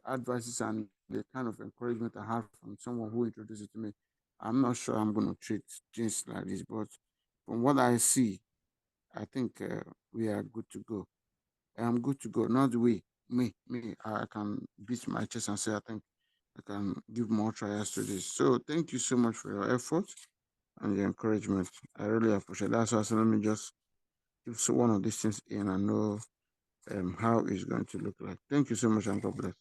advices and the kind of encouragement I have from someone who introduced it to me, I'm not sure I'm going to treat things like this. But from what I see, I think we are good to go. I'm good to go. Not we, me. I can beat my chest and say I think I can give more trials to this. So thank you so much for your effort and your encouragement. I really appreciate that. So I said, let me just give one of these things in and know how it's going to look like. Thank you so much and God bless.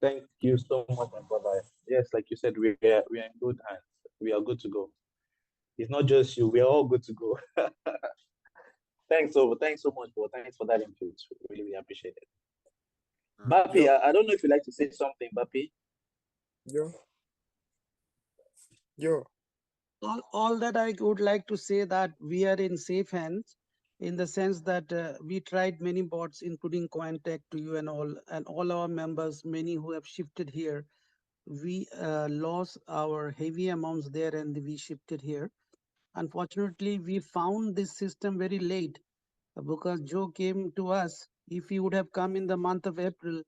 Thank you so much, my brother. Yes, like you said, we are in good hands. We are good to go. It's not just you. We are all good to go. Thanks so much, bro. Thanks for that input. Really, we appreciate it. Bapi, Yo, I don't know if you'd like to say something, Bapi. yo, yo. All that I would like to say that we are in safe hands in the sense that we tried many bots, including Cointech to you and all our members, many who have shifted here. We lost our heavy amounts there and we shifted here. Unfortunately, we found this system very late because Joe came to us. If he would have come in the month of April,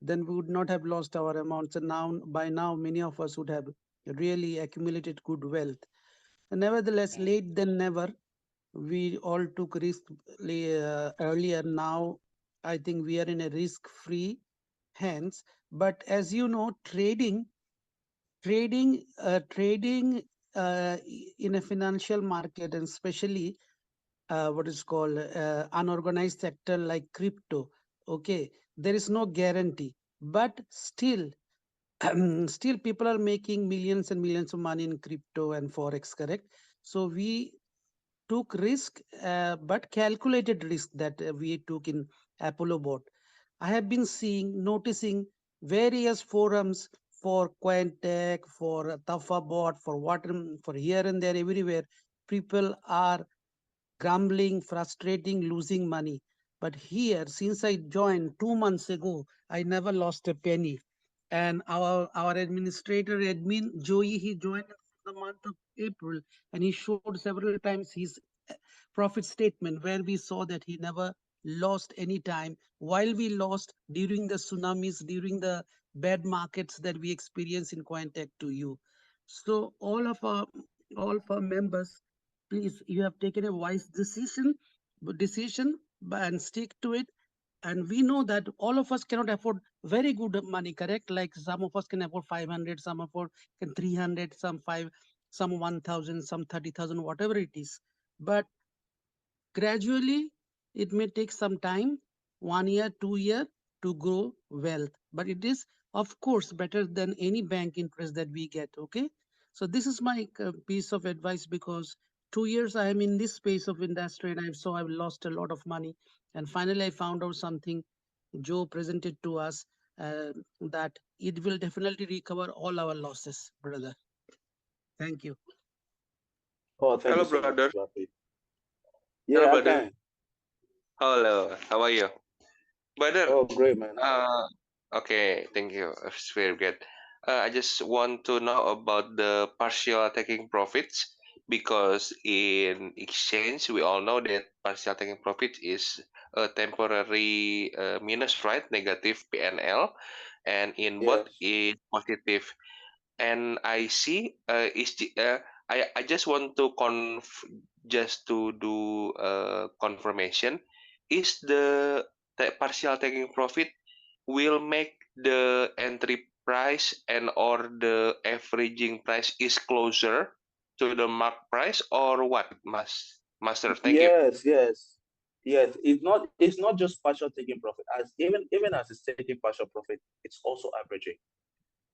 then we would not have lost our amounts. And now, by now, many of us would have really accumulated good wealth. Nevertheless, late than never, we all took risk earlier. Now, I think we are in a risk-free hands. But as you know, trading in a financial market, and especially what is called unorganized sector like crypto, okay, there is no guarantee. But still, still people are making millions and millions of money in crypto and forex, correct? So we took risk, but calculated risk that we took in ApolloBot. I have been noticing various forums for Quantech, for TafaBot, for water, for here and there, everywhere. People are grumbling, frustrating, losing money. But here, since I joined 2 months ago, I never lost a penny. And our administrator, admin Joey, he joined in the month of April, and he showed several times his profit statement where we saw that he never lost any time, while we lost during the tsunamis, during the bad markets that we experienced in Cointech to you. So all of our members, please, you have taken a wise decision and stick to it. And we know that all of us cannot afford very good money, correct? Like some of us can afford 500, some afford can 300, some 5, some 1000, some 30,000, whatever it is. But gradually, it may take some time, 1 year, 2 year, to grow wealth. But it is, of course, better than any bank interest that we get. Okay. So this is my piece of advice, because 2 years I am in this space of industry and I've lost a lot of money. And finally, I found out something Joe presented to us. that it will definitely recover all our losses, brother. Thank you. Oh, thank Hello, you so much, brother. Rafi. Hello, Yeah, I brother. can. Hello. How are you, brother? Oh, great, man. Okay. Thank you. It's very good. I just want to know about the partial taking profits because in exchange we all know that partial taking profit is a temporary minus, right? Negative PNL, and in bot Yes. is positive. And I see is the I just want to just to do confirmation, is the partial taking profit will make the entry price and or the averaging price is closer to the mark price or what, master? Thank you. Yes, yes, yes. It's not just partial taking profit. As even as it's taking partial profit, it's also averaging.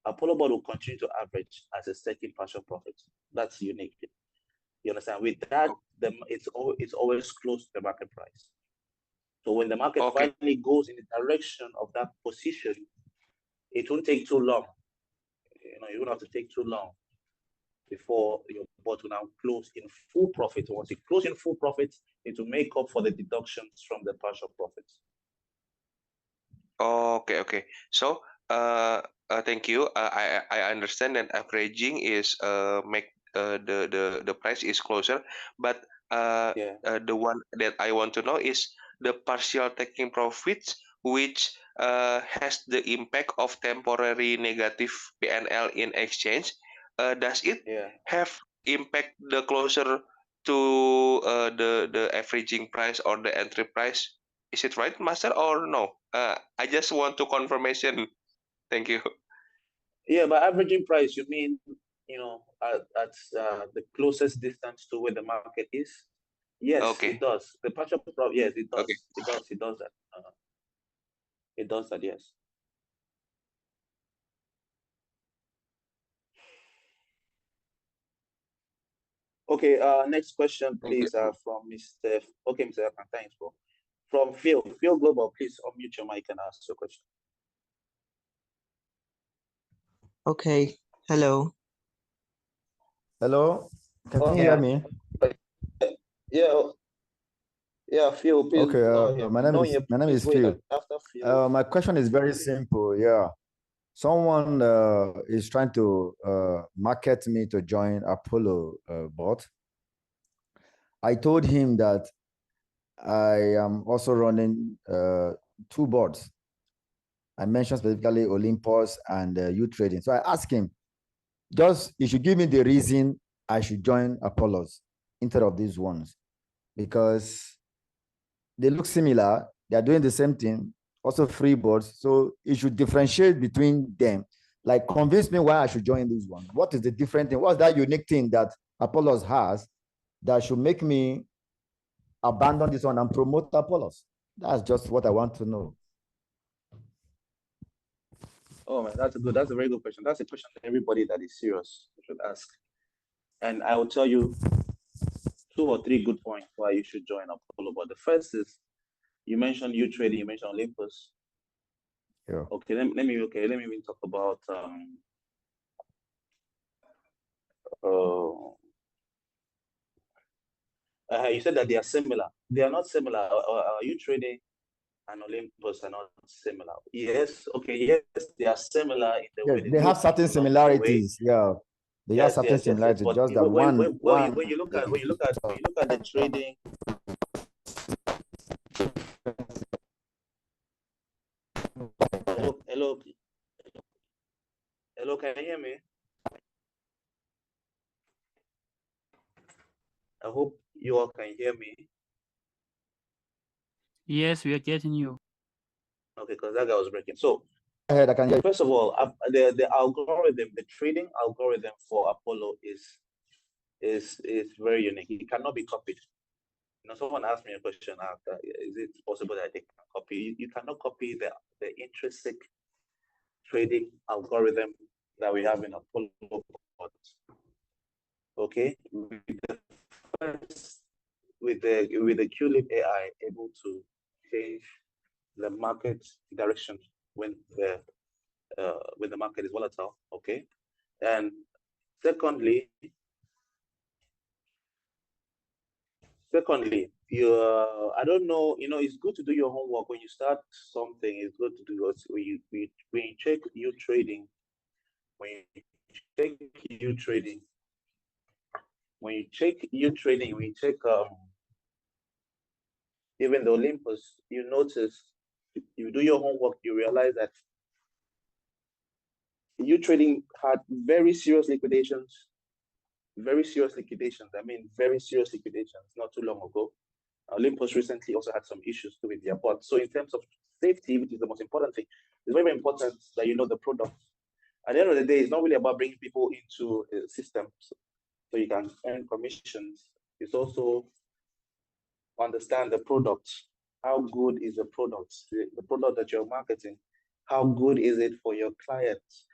ApolloBot will continue to average as it's taking partial profit. That's unique. You understand? With that, it's always close to the market price. So when the market Okay. finally goes in the direction of that position, it won't take too long. You don't have to take too long before your bot will now close in full profit. Once it closes in full profit, it will make up for the deductions from the partial profits. Okay, okay. So, thank you. I understand that averaging is make the price is closer, but Yeah, the one that I want to know is the partial taking profits, which has the impact of temporary negative PNL in exchange. Does it yeah. have impact the closer to the averaging price or the entry price? Is it right, Master, or no? I just want to confirmation. Thank you. Yeah, by averaging price, you mean, at the closest distance to where the market is? Yes, it Okay. does. The partial profit, yes, it Okay. does. It does that. It does that, yes. Okay, next question, Thank you. please, from Mr. Okay, Mr. Akan, thanks, bro. From Phil. Phil Global, please unmute your mic and ask your question. Okay, hello. Hello, can you Yeah. hear me? Yeah, yeah, Phil, please. Okay, my name is Phil. After Phil. My question is very simple. Yeah, someone is trying to market me to join Apollo bot. I told him that I am also running two bots. I mentioned specifically Olympus and U Trading. So I asked him, he should give me the reason I should join Apollos instead of these ones, because they look similar. They are doing the same thing, also free boards. So you should differentiate between them. Like, convince me why I should join this one. What is the different thing? What's that unique thing that Apollos has that should make me abandon this one and promote Apollos? That's just what I want to know. Oh man, that's a very good question. That's a question that everybody that is serious should ask. And I will tell you 2 or 3 good points why you should join Apollo. But the first is, you mentioned U Trading, you mentioned Olympus. Yeah. Okay, let me even talk about you said that they are similar. They are not similar. U Trading and Olympus are not similar. Yes, okay, yes, they are similar in the Yeah, way they they have look, certain in the way. similarities. Yeah, they have Yes, certain yes, yes, yes. similarities. But Just that one, when you look at the trading. Hello, hello, can you hear me? I hope you all can hear me. Yes, we are getting you. Okay, because that guy was breaking. So, Go ahead, I can hear you. first of all, the algorithm, the trading algorithm for Apollo is very unique. It cannot be copied. Someone asked me a question after: is it possible that they can copy? You cannot copy the intrinsic trading algorithm that we have in Apollo. Okay, with the QLib AI able to change the market direction when the market is volatile. Okay, and secondly, I don't know, it's good to do your homework when you start something. It's good to do it when you check you trading, when you check you trading, when you check even the Olympus, you notice, you do your homework, you realize that you trading had very serious liquidations. Very serious liquidations. I mean, very serious liquidations not too long ago. Olympus recently also had some issues too with their bot. So in terms of safety, which is the most important thing, it's very, very important that you know the product. At the end of the day, it's not really about bringing people into systems so you can earn commissions. It's also understand the product. How good is the product? The product that you're marketing, how good is it for your clients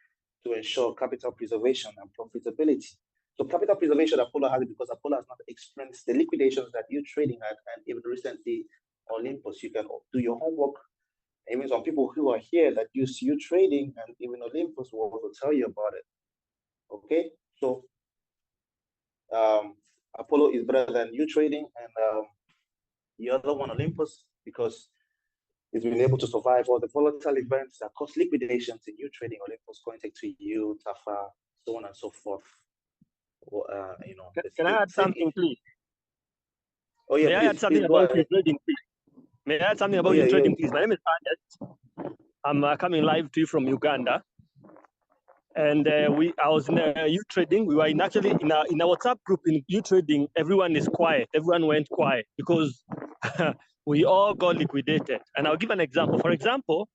to ensure capital preservation and profitability? So capital preservation, Apollo has it because Apollo has not experienced the liquidations that you're trading at, and even recently Olympus. You can do your homework. Even some people who are here that use you trading, and even Olympus will also tell you about it. Okay, so Apollo is better than you trading, and the other one, Olympus, because it's been able to survive all the volatile events that cause liquidations in you trading. Olympus, Cointech to you, Tafa, so on and so forth. Can I add something, please? Oh yeah, May I add something about your trading, please? May I add something about your trading, please? My name is Ernest. I'm coming live to you from Uganda. And I was in youth trading. We were actually in a WhatsApp group in youth trading. Everyone is quiet. Everyone went quiet because we all got liquidated. And I'll give an example. For example,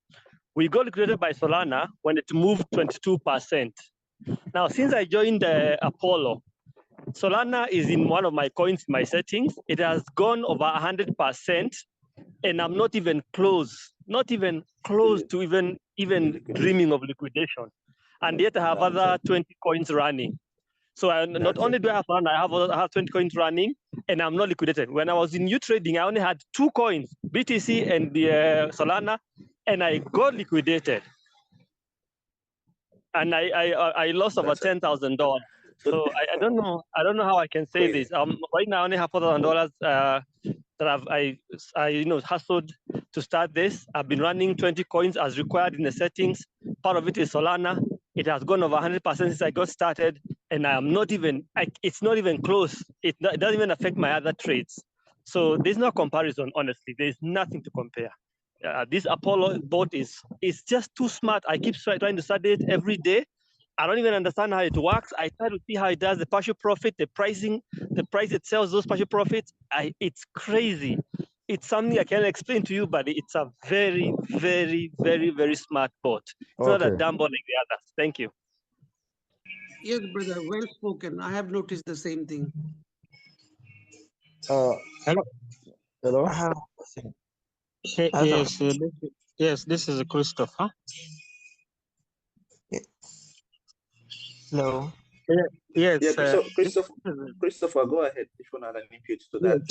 we got liquidated by Solana when it moved 22%. Now, since I joined Apollo, Solana is in one of my coins, my settings. It has gone over 100%, and I'm not even close to even dreaming of liquidation. And yet I have other 20 coins running. So not only do I have Solana, I have 20 coins running, and I'm not liquidated. When I was in new trading, I only had 2 coins, BTC and the Solana, and I got liquidated. And I lost over $10,000. So I don't know how I can say this. Right now I only have $4,000 that I hustled to start this. I've been running 20 coins as required in the settings. Part of it is Solana. It has gone over 100% since I got started, and I am not even. It's not even close. It doesn't even affect my other trades. So there's no comparison. Honestly, there's nothing to compare. This Apollo bot is just too smart. I keep trying to study it every day. I don't even understand how it works. I try to see how it does the partial profit, the pricing, the price it sells those partial profits. It's crazy. It's something I can't explain to you, but it's a very, very, very, very smart bot. It's not a dumb bot like the others. Thank you. Yes, brother, well spoken. I have noticed the same thing. Hello. Hello. Yes, this is Christopher. Hello. Yes. Yeah, Christopher, go ahead. If you want to add an input to that.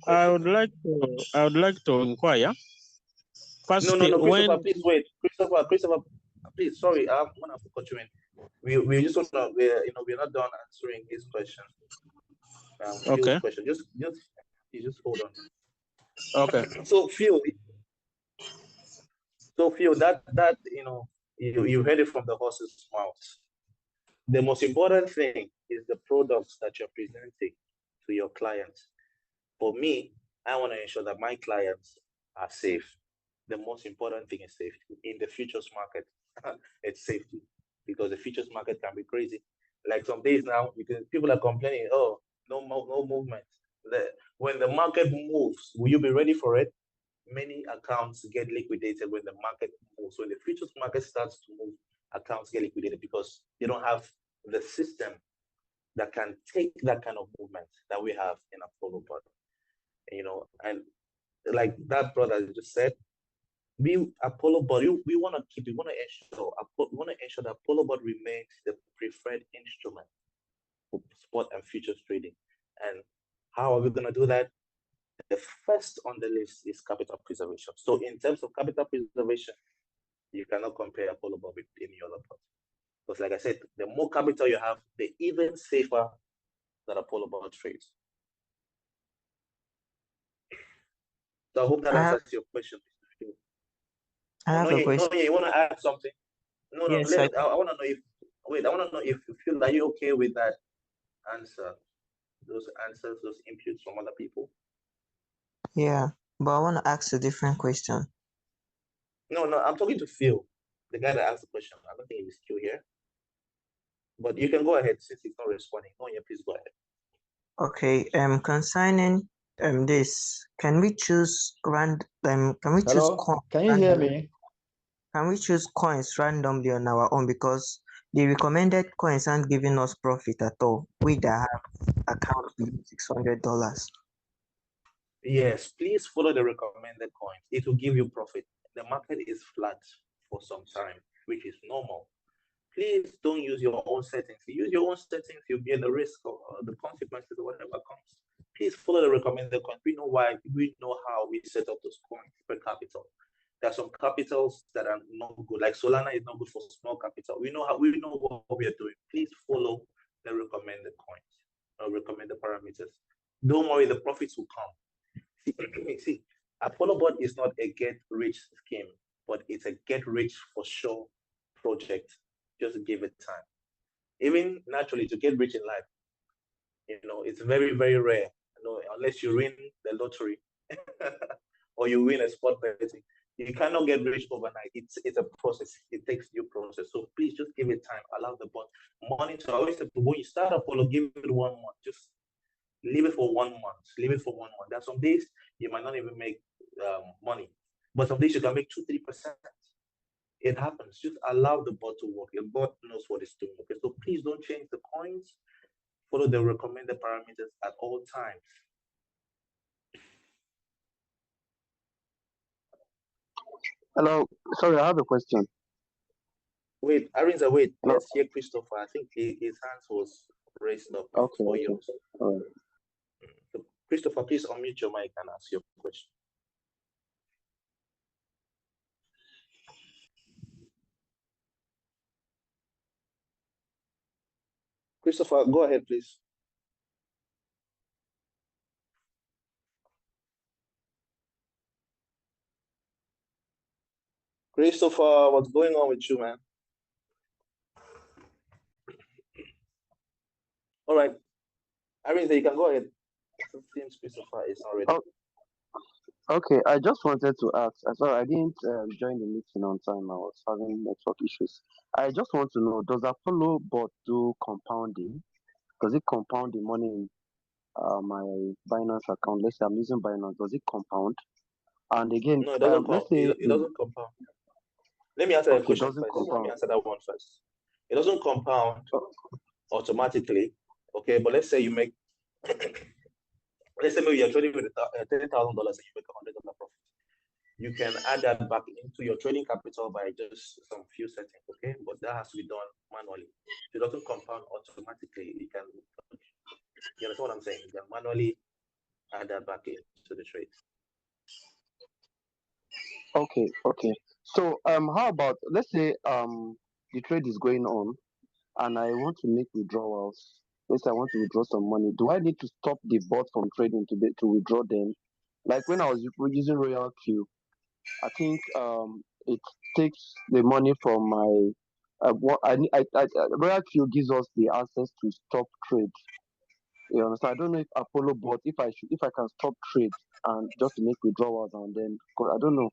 I would like to inquire. First, no, Christopher, please wait. Christopher, please. Sorry, I want to cut you in. We just want to. We're not done answering his question. Okay. Question. Just hold on. Okay. So Phil, that you heard it from the horse's mouth. The most important thing is the products that you're presenting to your clients. For me, I want to ensure that my clients are safe. The most important thing is safety. In the futures market, it's safety, because the futures market can be crazy. Like some days now, because people are complaining, oh, no movement. When the market moves, will you be ready for it? Many accounts get liquidated when the market moves. When the futures market starts to move, accounts get liquidated because they don't have the system that can take that kind of movement that we have in ApolloBot. And like that brother just said, ApolloBot, we want to ensure that ApolloBot remains the preferred instrument for spot and futures trading. And how are we going to do that? The first on the list is capital preservation. So in terms of capital preservation, You cannot compare ApolloBot with any other bot. Because like I said, the more capital you have, the even safer that ApolloBot trades. So I hope that answers your question. I have a question. No, you want to add something? No, yes, I want to know if, wait, I want to know if you feel, are you okay with that answer? Those answers, those inputs from other people? Yeah, but I want to ask a different question. No, I'm talking to Phil, the guy that asked the question. I don't think he's still here. But you can go ahead since he's not responding. No, yeah, please go ahead. Okay, concerning this, can we choose can we choose Hello, can you hear me? Can we choose coins randomly on our own, because the recommended coins aren't giving us profit at all? We that have account $600. Yes, please follow the recommended coins. It will give you profit. The market is flat for some time, which is normal. Please don't use your own settings. If you use your own settings, you'll be at the risk of the consequences of whatever comes. Please follow the recommended coins. We know why. We know how we set up those coins per capital. There are some capitals that are not good. Like Solana is not good for small capital. We know what we are doing. Please follow the recommended coins or recommended parameters. Don't worry, the profits will come. See, ApolloBot is not a get-rich scheme, but it's a get-rich-for-sure project. Just give it time. Even naturally, to get rich in life, it's very, very rare. Unless you win the lottery or you win a sport betting, you cannot get rich overnight. It's a process. It takes due process. So please just give it time. Allow the bot monitor. I always say, when you start Apollo, give it 1 month. Just leave it for 1 month. Leave it for 1 month. There are some days you might not even make money, but some days you can make 2-3%. It happens. Just allow the bot to work. Your bot knows what it's doing. Okay, so please don't change the coins. Follow the recommended parameters at all times. Hello, sorry, I have a question. Wait, Arinza, wait. Hello? Let's hear Christopher. I think his hands was raised up. Okay. All right. So Christopher, please unmute your mic and ask your question. Christopher, go ahead, please. Christopher, what's going on with you, man? All right. Arinza, you can go ahead. Since Christopher is already. Oh, okay, I just wanted to ask. Sorry, I didn't join the meeting on time. I was having network issues. I just want to know, does ApolloBot do compounding? Does it compound the money in my Binance account? Let's say I'm using Binance. Does it compound? And again, no, it doesn't let's say it doesn't compound. Let me answer the question first. Let me answer that one first. It doesn't compound automatically, okay? But let's say you make, let's say maybe you're trading with $30,000 and you make $100 profit. You can add that back into your trading capital by just some few settings, okay? But that has to be done manually. It doesn't compound automatically. You understand what I'm saying? You can manually add that back into the trade. Okay. So how about, let's say the trade is going on and I want to make withdrawals. Let's say I want to withdraw some money. Do I need to stop the bot from trading to withdraw them? Like when I was using Royal Q, I think it takes the money from my Royal Q gives us the access to stop trade. You understand? I don't know if ApolloBot, if I can stop trade and just to make withdrawals and then, I don't know.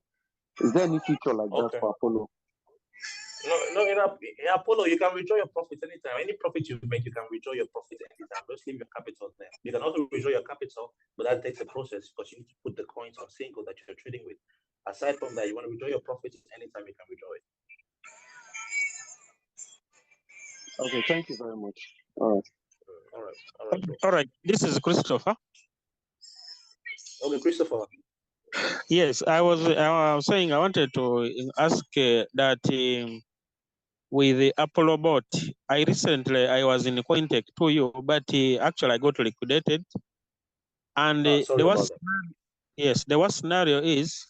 Is there any feature like that for Apollo? No, in Apollo, you can withdraw your profits anytime. Any profit you make, you can withdraw your profits anytime. Just leave your capital there. You can also withdraw your capital, but that takes a process because you need to put the coins on single that you're trading with. Aside from that, you want to withdraw your profits anytime, you can withdraw it. Okay, thank you very much. All right. This is Christopher. Okay, Christopher. Yes, I was saying I wanted to ask that with the ApolloBot, I was in contact to you, but actually I got liquidated. And the worst scenario is,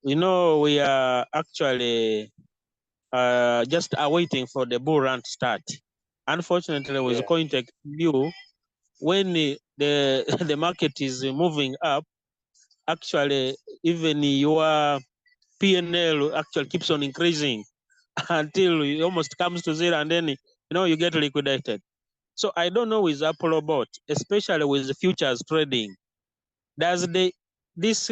we are actually just awaiting for the bull run to start. Unfortunately, with Cointech view, when the the market is moving up, actually even your PNL actually keeps on increasing until it almost comes to zero, and then you get liquidated. So I don't know with ApolloBot, especially with the futures trading, does this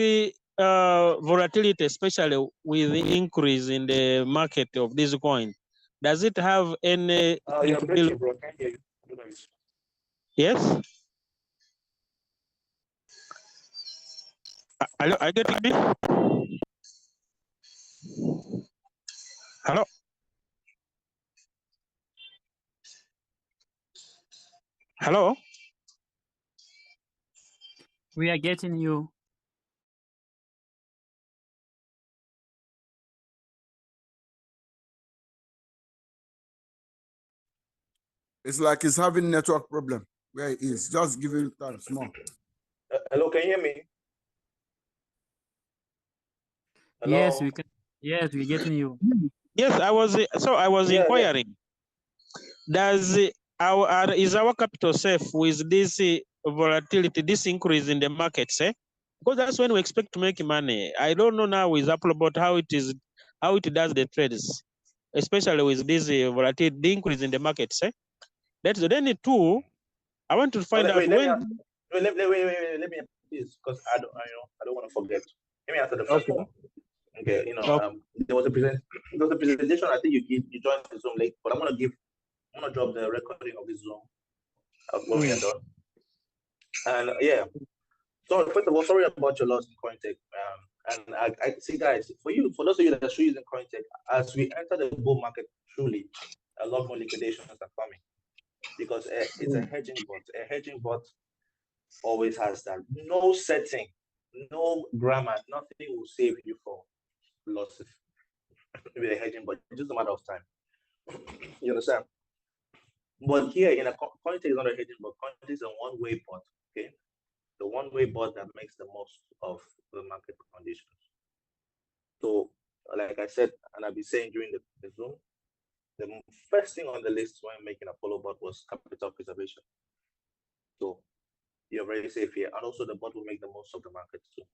volatility, especially with the increase in the market of this coin, does it have any? You're breaking, bro. Can't hear you. Yes. Hello, I get me. Hello. Hello. We are getting you. It's like he's having network problem where he is. Just give it time small. Hello, can you hear me? Hello? Yes, we can. Yes, we're getting you. Yes, I was inquiring. Does is our capital safe with this volatility, this increase in the markets? Because that's when we expect to make money. I don't know now with ApolloBot how it does the trades, especially with this volatility, the increase in the markets. That's then two. I want to find out when. Let me please, because I don't want to forget. Let me answer the first one. Okay, there was a presentation. I think you joined the Zoom late, but I'm gonna drop the recording of this Zoom when we are done. And yeah, so first of all, sorry about your loss in Cointech. And I see, guys, for those of you that are still using Cointech, as we enter the bull market, truly, a lot more liquidations are coming because it's a hedging bot. A hedging bot always has that. No setting, no grammar, nothing will save you from losses with a hedging bot. It's just a matter of time. You understand? But here in a Cointech is not a hedging bot. Cointech is a one-way bot. Okay, the one-way bot that makes the most of the market conditions. So, like I said, and I've been saying during the Zoom, the first thing on the list when making ApolloBot was capital preservation. So you're very safe here, and also the bot will make the most of the market too.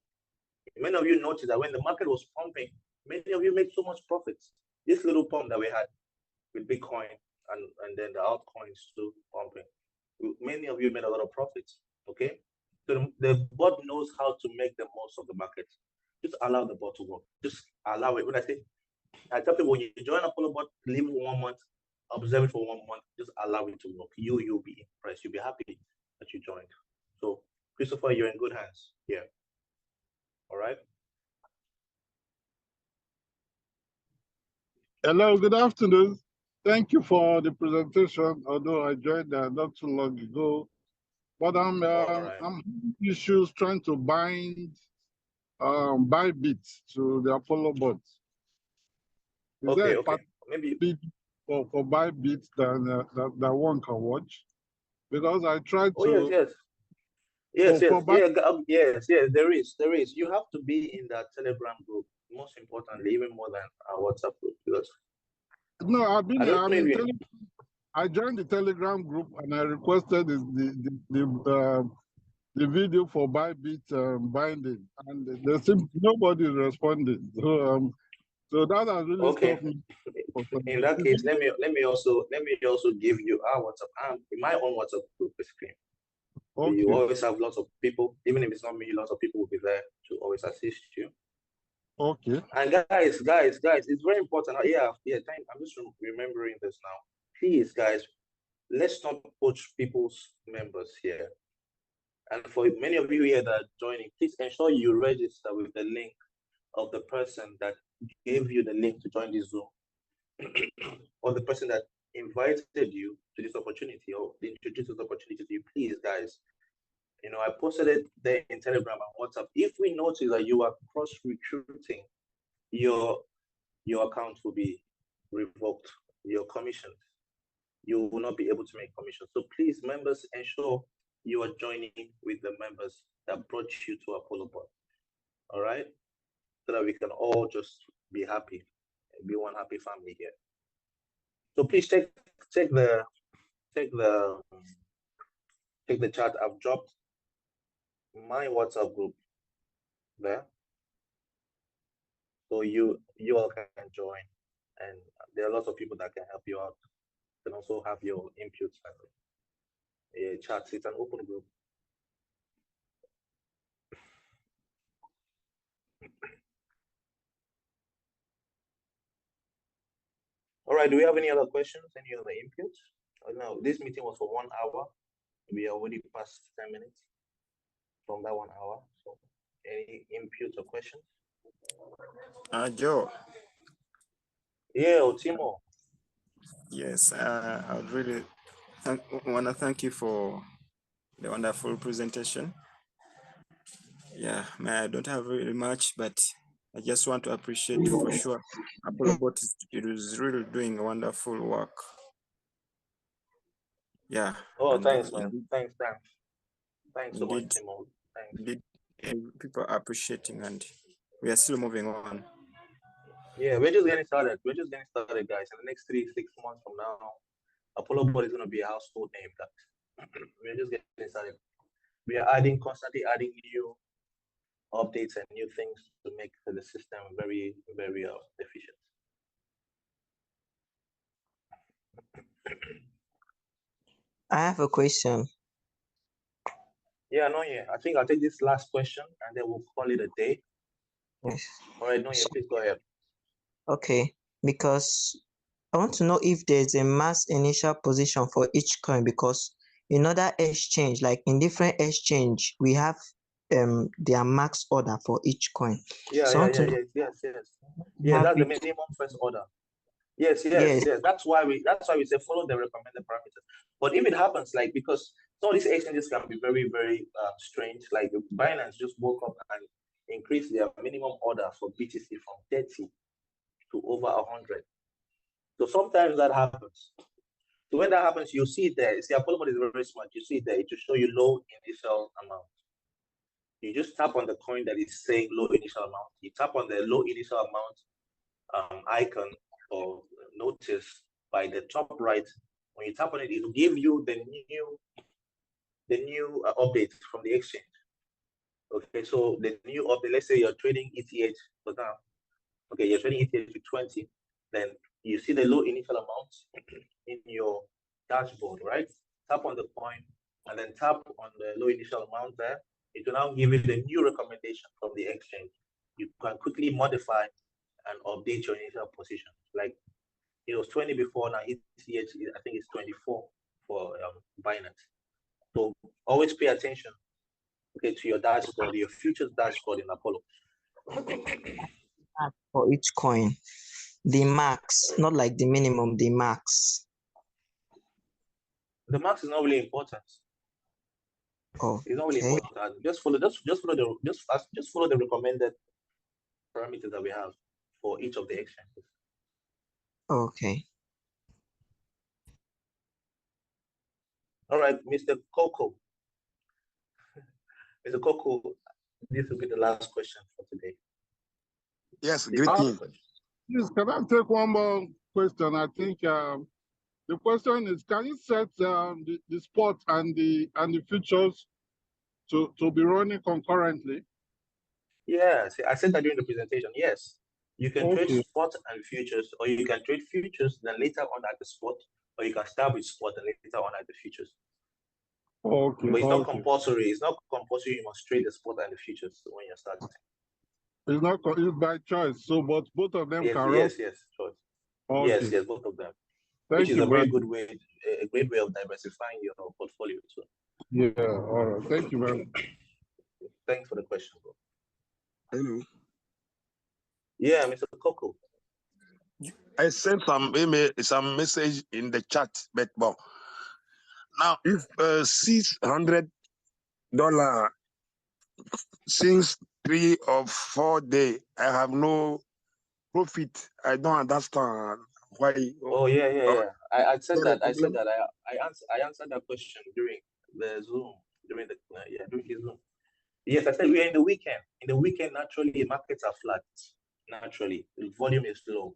Many of you noticed that when the market was pumping, many of you made so much profits. This little pump that we had with Bitcoin and then the altcoins too pumping, many of you made a lot of profits. Okay, so the bot knows how to make the most of the market. Just allow the bot to work. Just allow it. When I tell people, when you join ApolloBot, leave it 1 month, observe it for 1 month, just allow it to work. You'll be impressed. You'll be happy that you joined. So, Christopher, you're in good hands here. All right. Hello, good afternoon. Thank you for the presentation, although I joined not too long ago. But I'm having issues trying to bind Bybit to the ApolloBot. Is there a maybe for Bybit that one can watch? Because I tried to. Yes, there is. You have to be in that Telegram group, most importantly, even more than our WhatsApp group. Because no, I joined the Telegram group and I requested the video for Bybit binding, and there seems nobody responded. So that has really stopped me. In that case, let me also give you our WhatsApp, my own WhatsApp group basically. Okay. You always have lots of people, even if it's not me, lots of people will be there to always assist you. Okay. And guys, it's very important. I'm just remembering this now. Please, guys, let's not poach people's members here. And for many of you here that are joining, please ensure you register with the link of the person that gave you the link to join this Zoom, or the person that invited you to this opportunity or introduced this opportunity to you. Please, guys, I posted it there in Telegram and WhatsApp. If we notice that you are cross-recruiting, your account will be revoked, your commissions. You will not be able to make commissions. So please, members, ensure you are joining with the members that brought you to ApolloBot. All right? So that we can all just be happy be one happy family here. So please check the chat. I've dropped my WhatsApp group there, so you all can join, and there are lots of people that can help you out. You can also have your inputs. Chat. It's an open group. All right. Do we have any other questions? Any other inputs? No. This meeting was for 1 hour. We are already past 10 minutes from that 1 hour. So, any inputs or questions? Joe. Yeah, Timo. Yes, I would really want to thank you for the wonderful presentation. Yeah, I don't have really much, but I just want to appreciate for sure. ApolloBot is really doing wonderful work. Yeah. Oh, thanks, man. Thanks so much, Indeed, Timo. Thanks. indeed, people are appreciating, and we are still moving on. Yeah, we're just getting started. We're just getting started, guys. In the next 3-6 months from now, ApolloBot is going to be a household name. We're just getting started. We are constantly adding new updates and new things to make the system very, very efficient. I have a question. Yeah, no, yeah. I think I'll take this last question and then we'll call it a day. Yes. All right, no, yeah, please go ahead. Okay, because I want to know if there's a max initial position for each coin, because in other exchange, like in different exchange, we have their max order for each coin. Yeah, So yes. Yeah, that's the minimum first order. Yes. That's why we say follow the recommended parameters. But if it happens, like, because some of these exchanges can be very, very strange. Like Binance just woke up and increased their minimum order for BTC from 30 to over 100. So sometimes that happens. So when that happens, you see it there. See, ApolloBot is very smart. You see it there. It will show you low initial amount. You just tap on the coin that is saying low initial amount. You tap on the low initial amount icon or notice by the top right. When you tap on it, it will give you the new update from the exchange. Okay, so the new update. Let's say you're trading ETH for now. Okay, you're trading ETH to 20. Then you see the low initial amount in your dashboard, right? Tap on the coin and then tap on the low initial amount there. It will now give you the new recommendation from the exchange. You can quickly modify and update your initial position. Like it was 20 before, now ETH, I think it's 24 for Binance. So always pay attention, okay, to your dashboard, your futures dashboard in Apollo. For each coin, the max, not like the minimum, the max. The max is not really important. Oh, it's not really important. Just follow the recommended parameters that we have for each of the exchanges. Okay. All right, Mr. Coco. Mr. Coco, this will be the last question for today. Yes, greeting. Please, can I take one more question? I think the question is: can you set the spot and the futures to be running concurrently? Yes, I said that during the presentation. Yes, you can trade spot and futures, or you can trade futures, then later on at the spot, or you can start with spot and later on at the futures. Okay. But it's not compulsory. It's not compulsory. You must trade the spot and the futures when you're starting. It's not. It's by choice. So, but both of them can run. Yes, choice. Okay. Yes, both of them. Thank you. Which is a very good way, a great way of diversifying your portfolio too. Yeah. All right. Thank you very much. Thanks for the question, bro. Hello. Yeah, Mr. Coco. I sent some email, some message in the chat, but now if $600 since 3 or 4 days, I have no profit. I don't understand why. Oh yeah. I said that. I answered that question during the Zoom, during the Zoom. Yes, I said we are in the weekend. In the weekend, naturally, markets are flat. Naturally, the volume is low.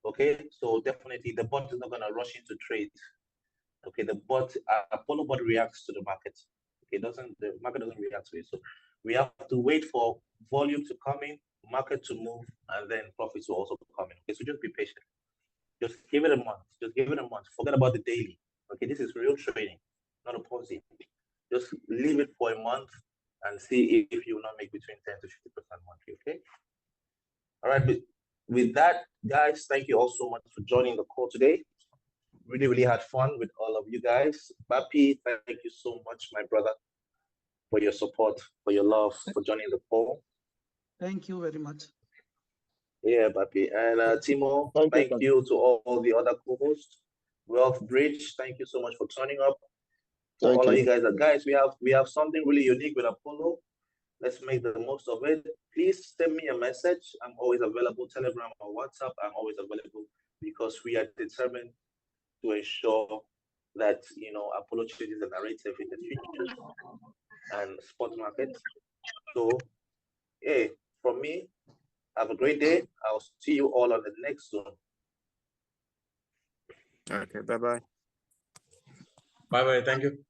Okay, so definitely the bot is not going to rush into trades. Okay, the bot, ApolloBot reacts to the market. Okay, the market doesn't react to it. So we have to wait for volume to come in, market to move, and then profits will also come in. Okay, so just be patient. Just give it a month. Just give it a month. Forget about the daily. Okay, this is real trading, not a Ponzi. Just leave it for a month and see if you will not make between 10 to 50% monthly. Okay. All right. With that, guys, thank you all so much for joining the call today. Really had fun with all of you guys. Bapi, thank you so much, my brother, for your support, for your love, for joining the call. Thank you very much. Yeah, Bapi. And Timo, thank you to all the other co-hosts. Wealth Bridge, thank you so much for turning up. For all of you guys, we have something really unique with Apollo. Let's make the most of it. Please send me a message. I'm always available, Telegram or WhatsApp. I'm always available because we are determined to ensure that Apollo changes the narrative in the futures and spot markets. So, hey, from me, have a great day. I'll see you all on the next Zoom. Okay, bye-bye. Bye-bye. Thank you.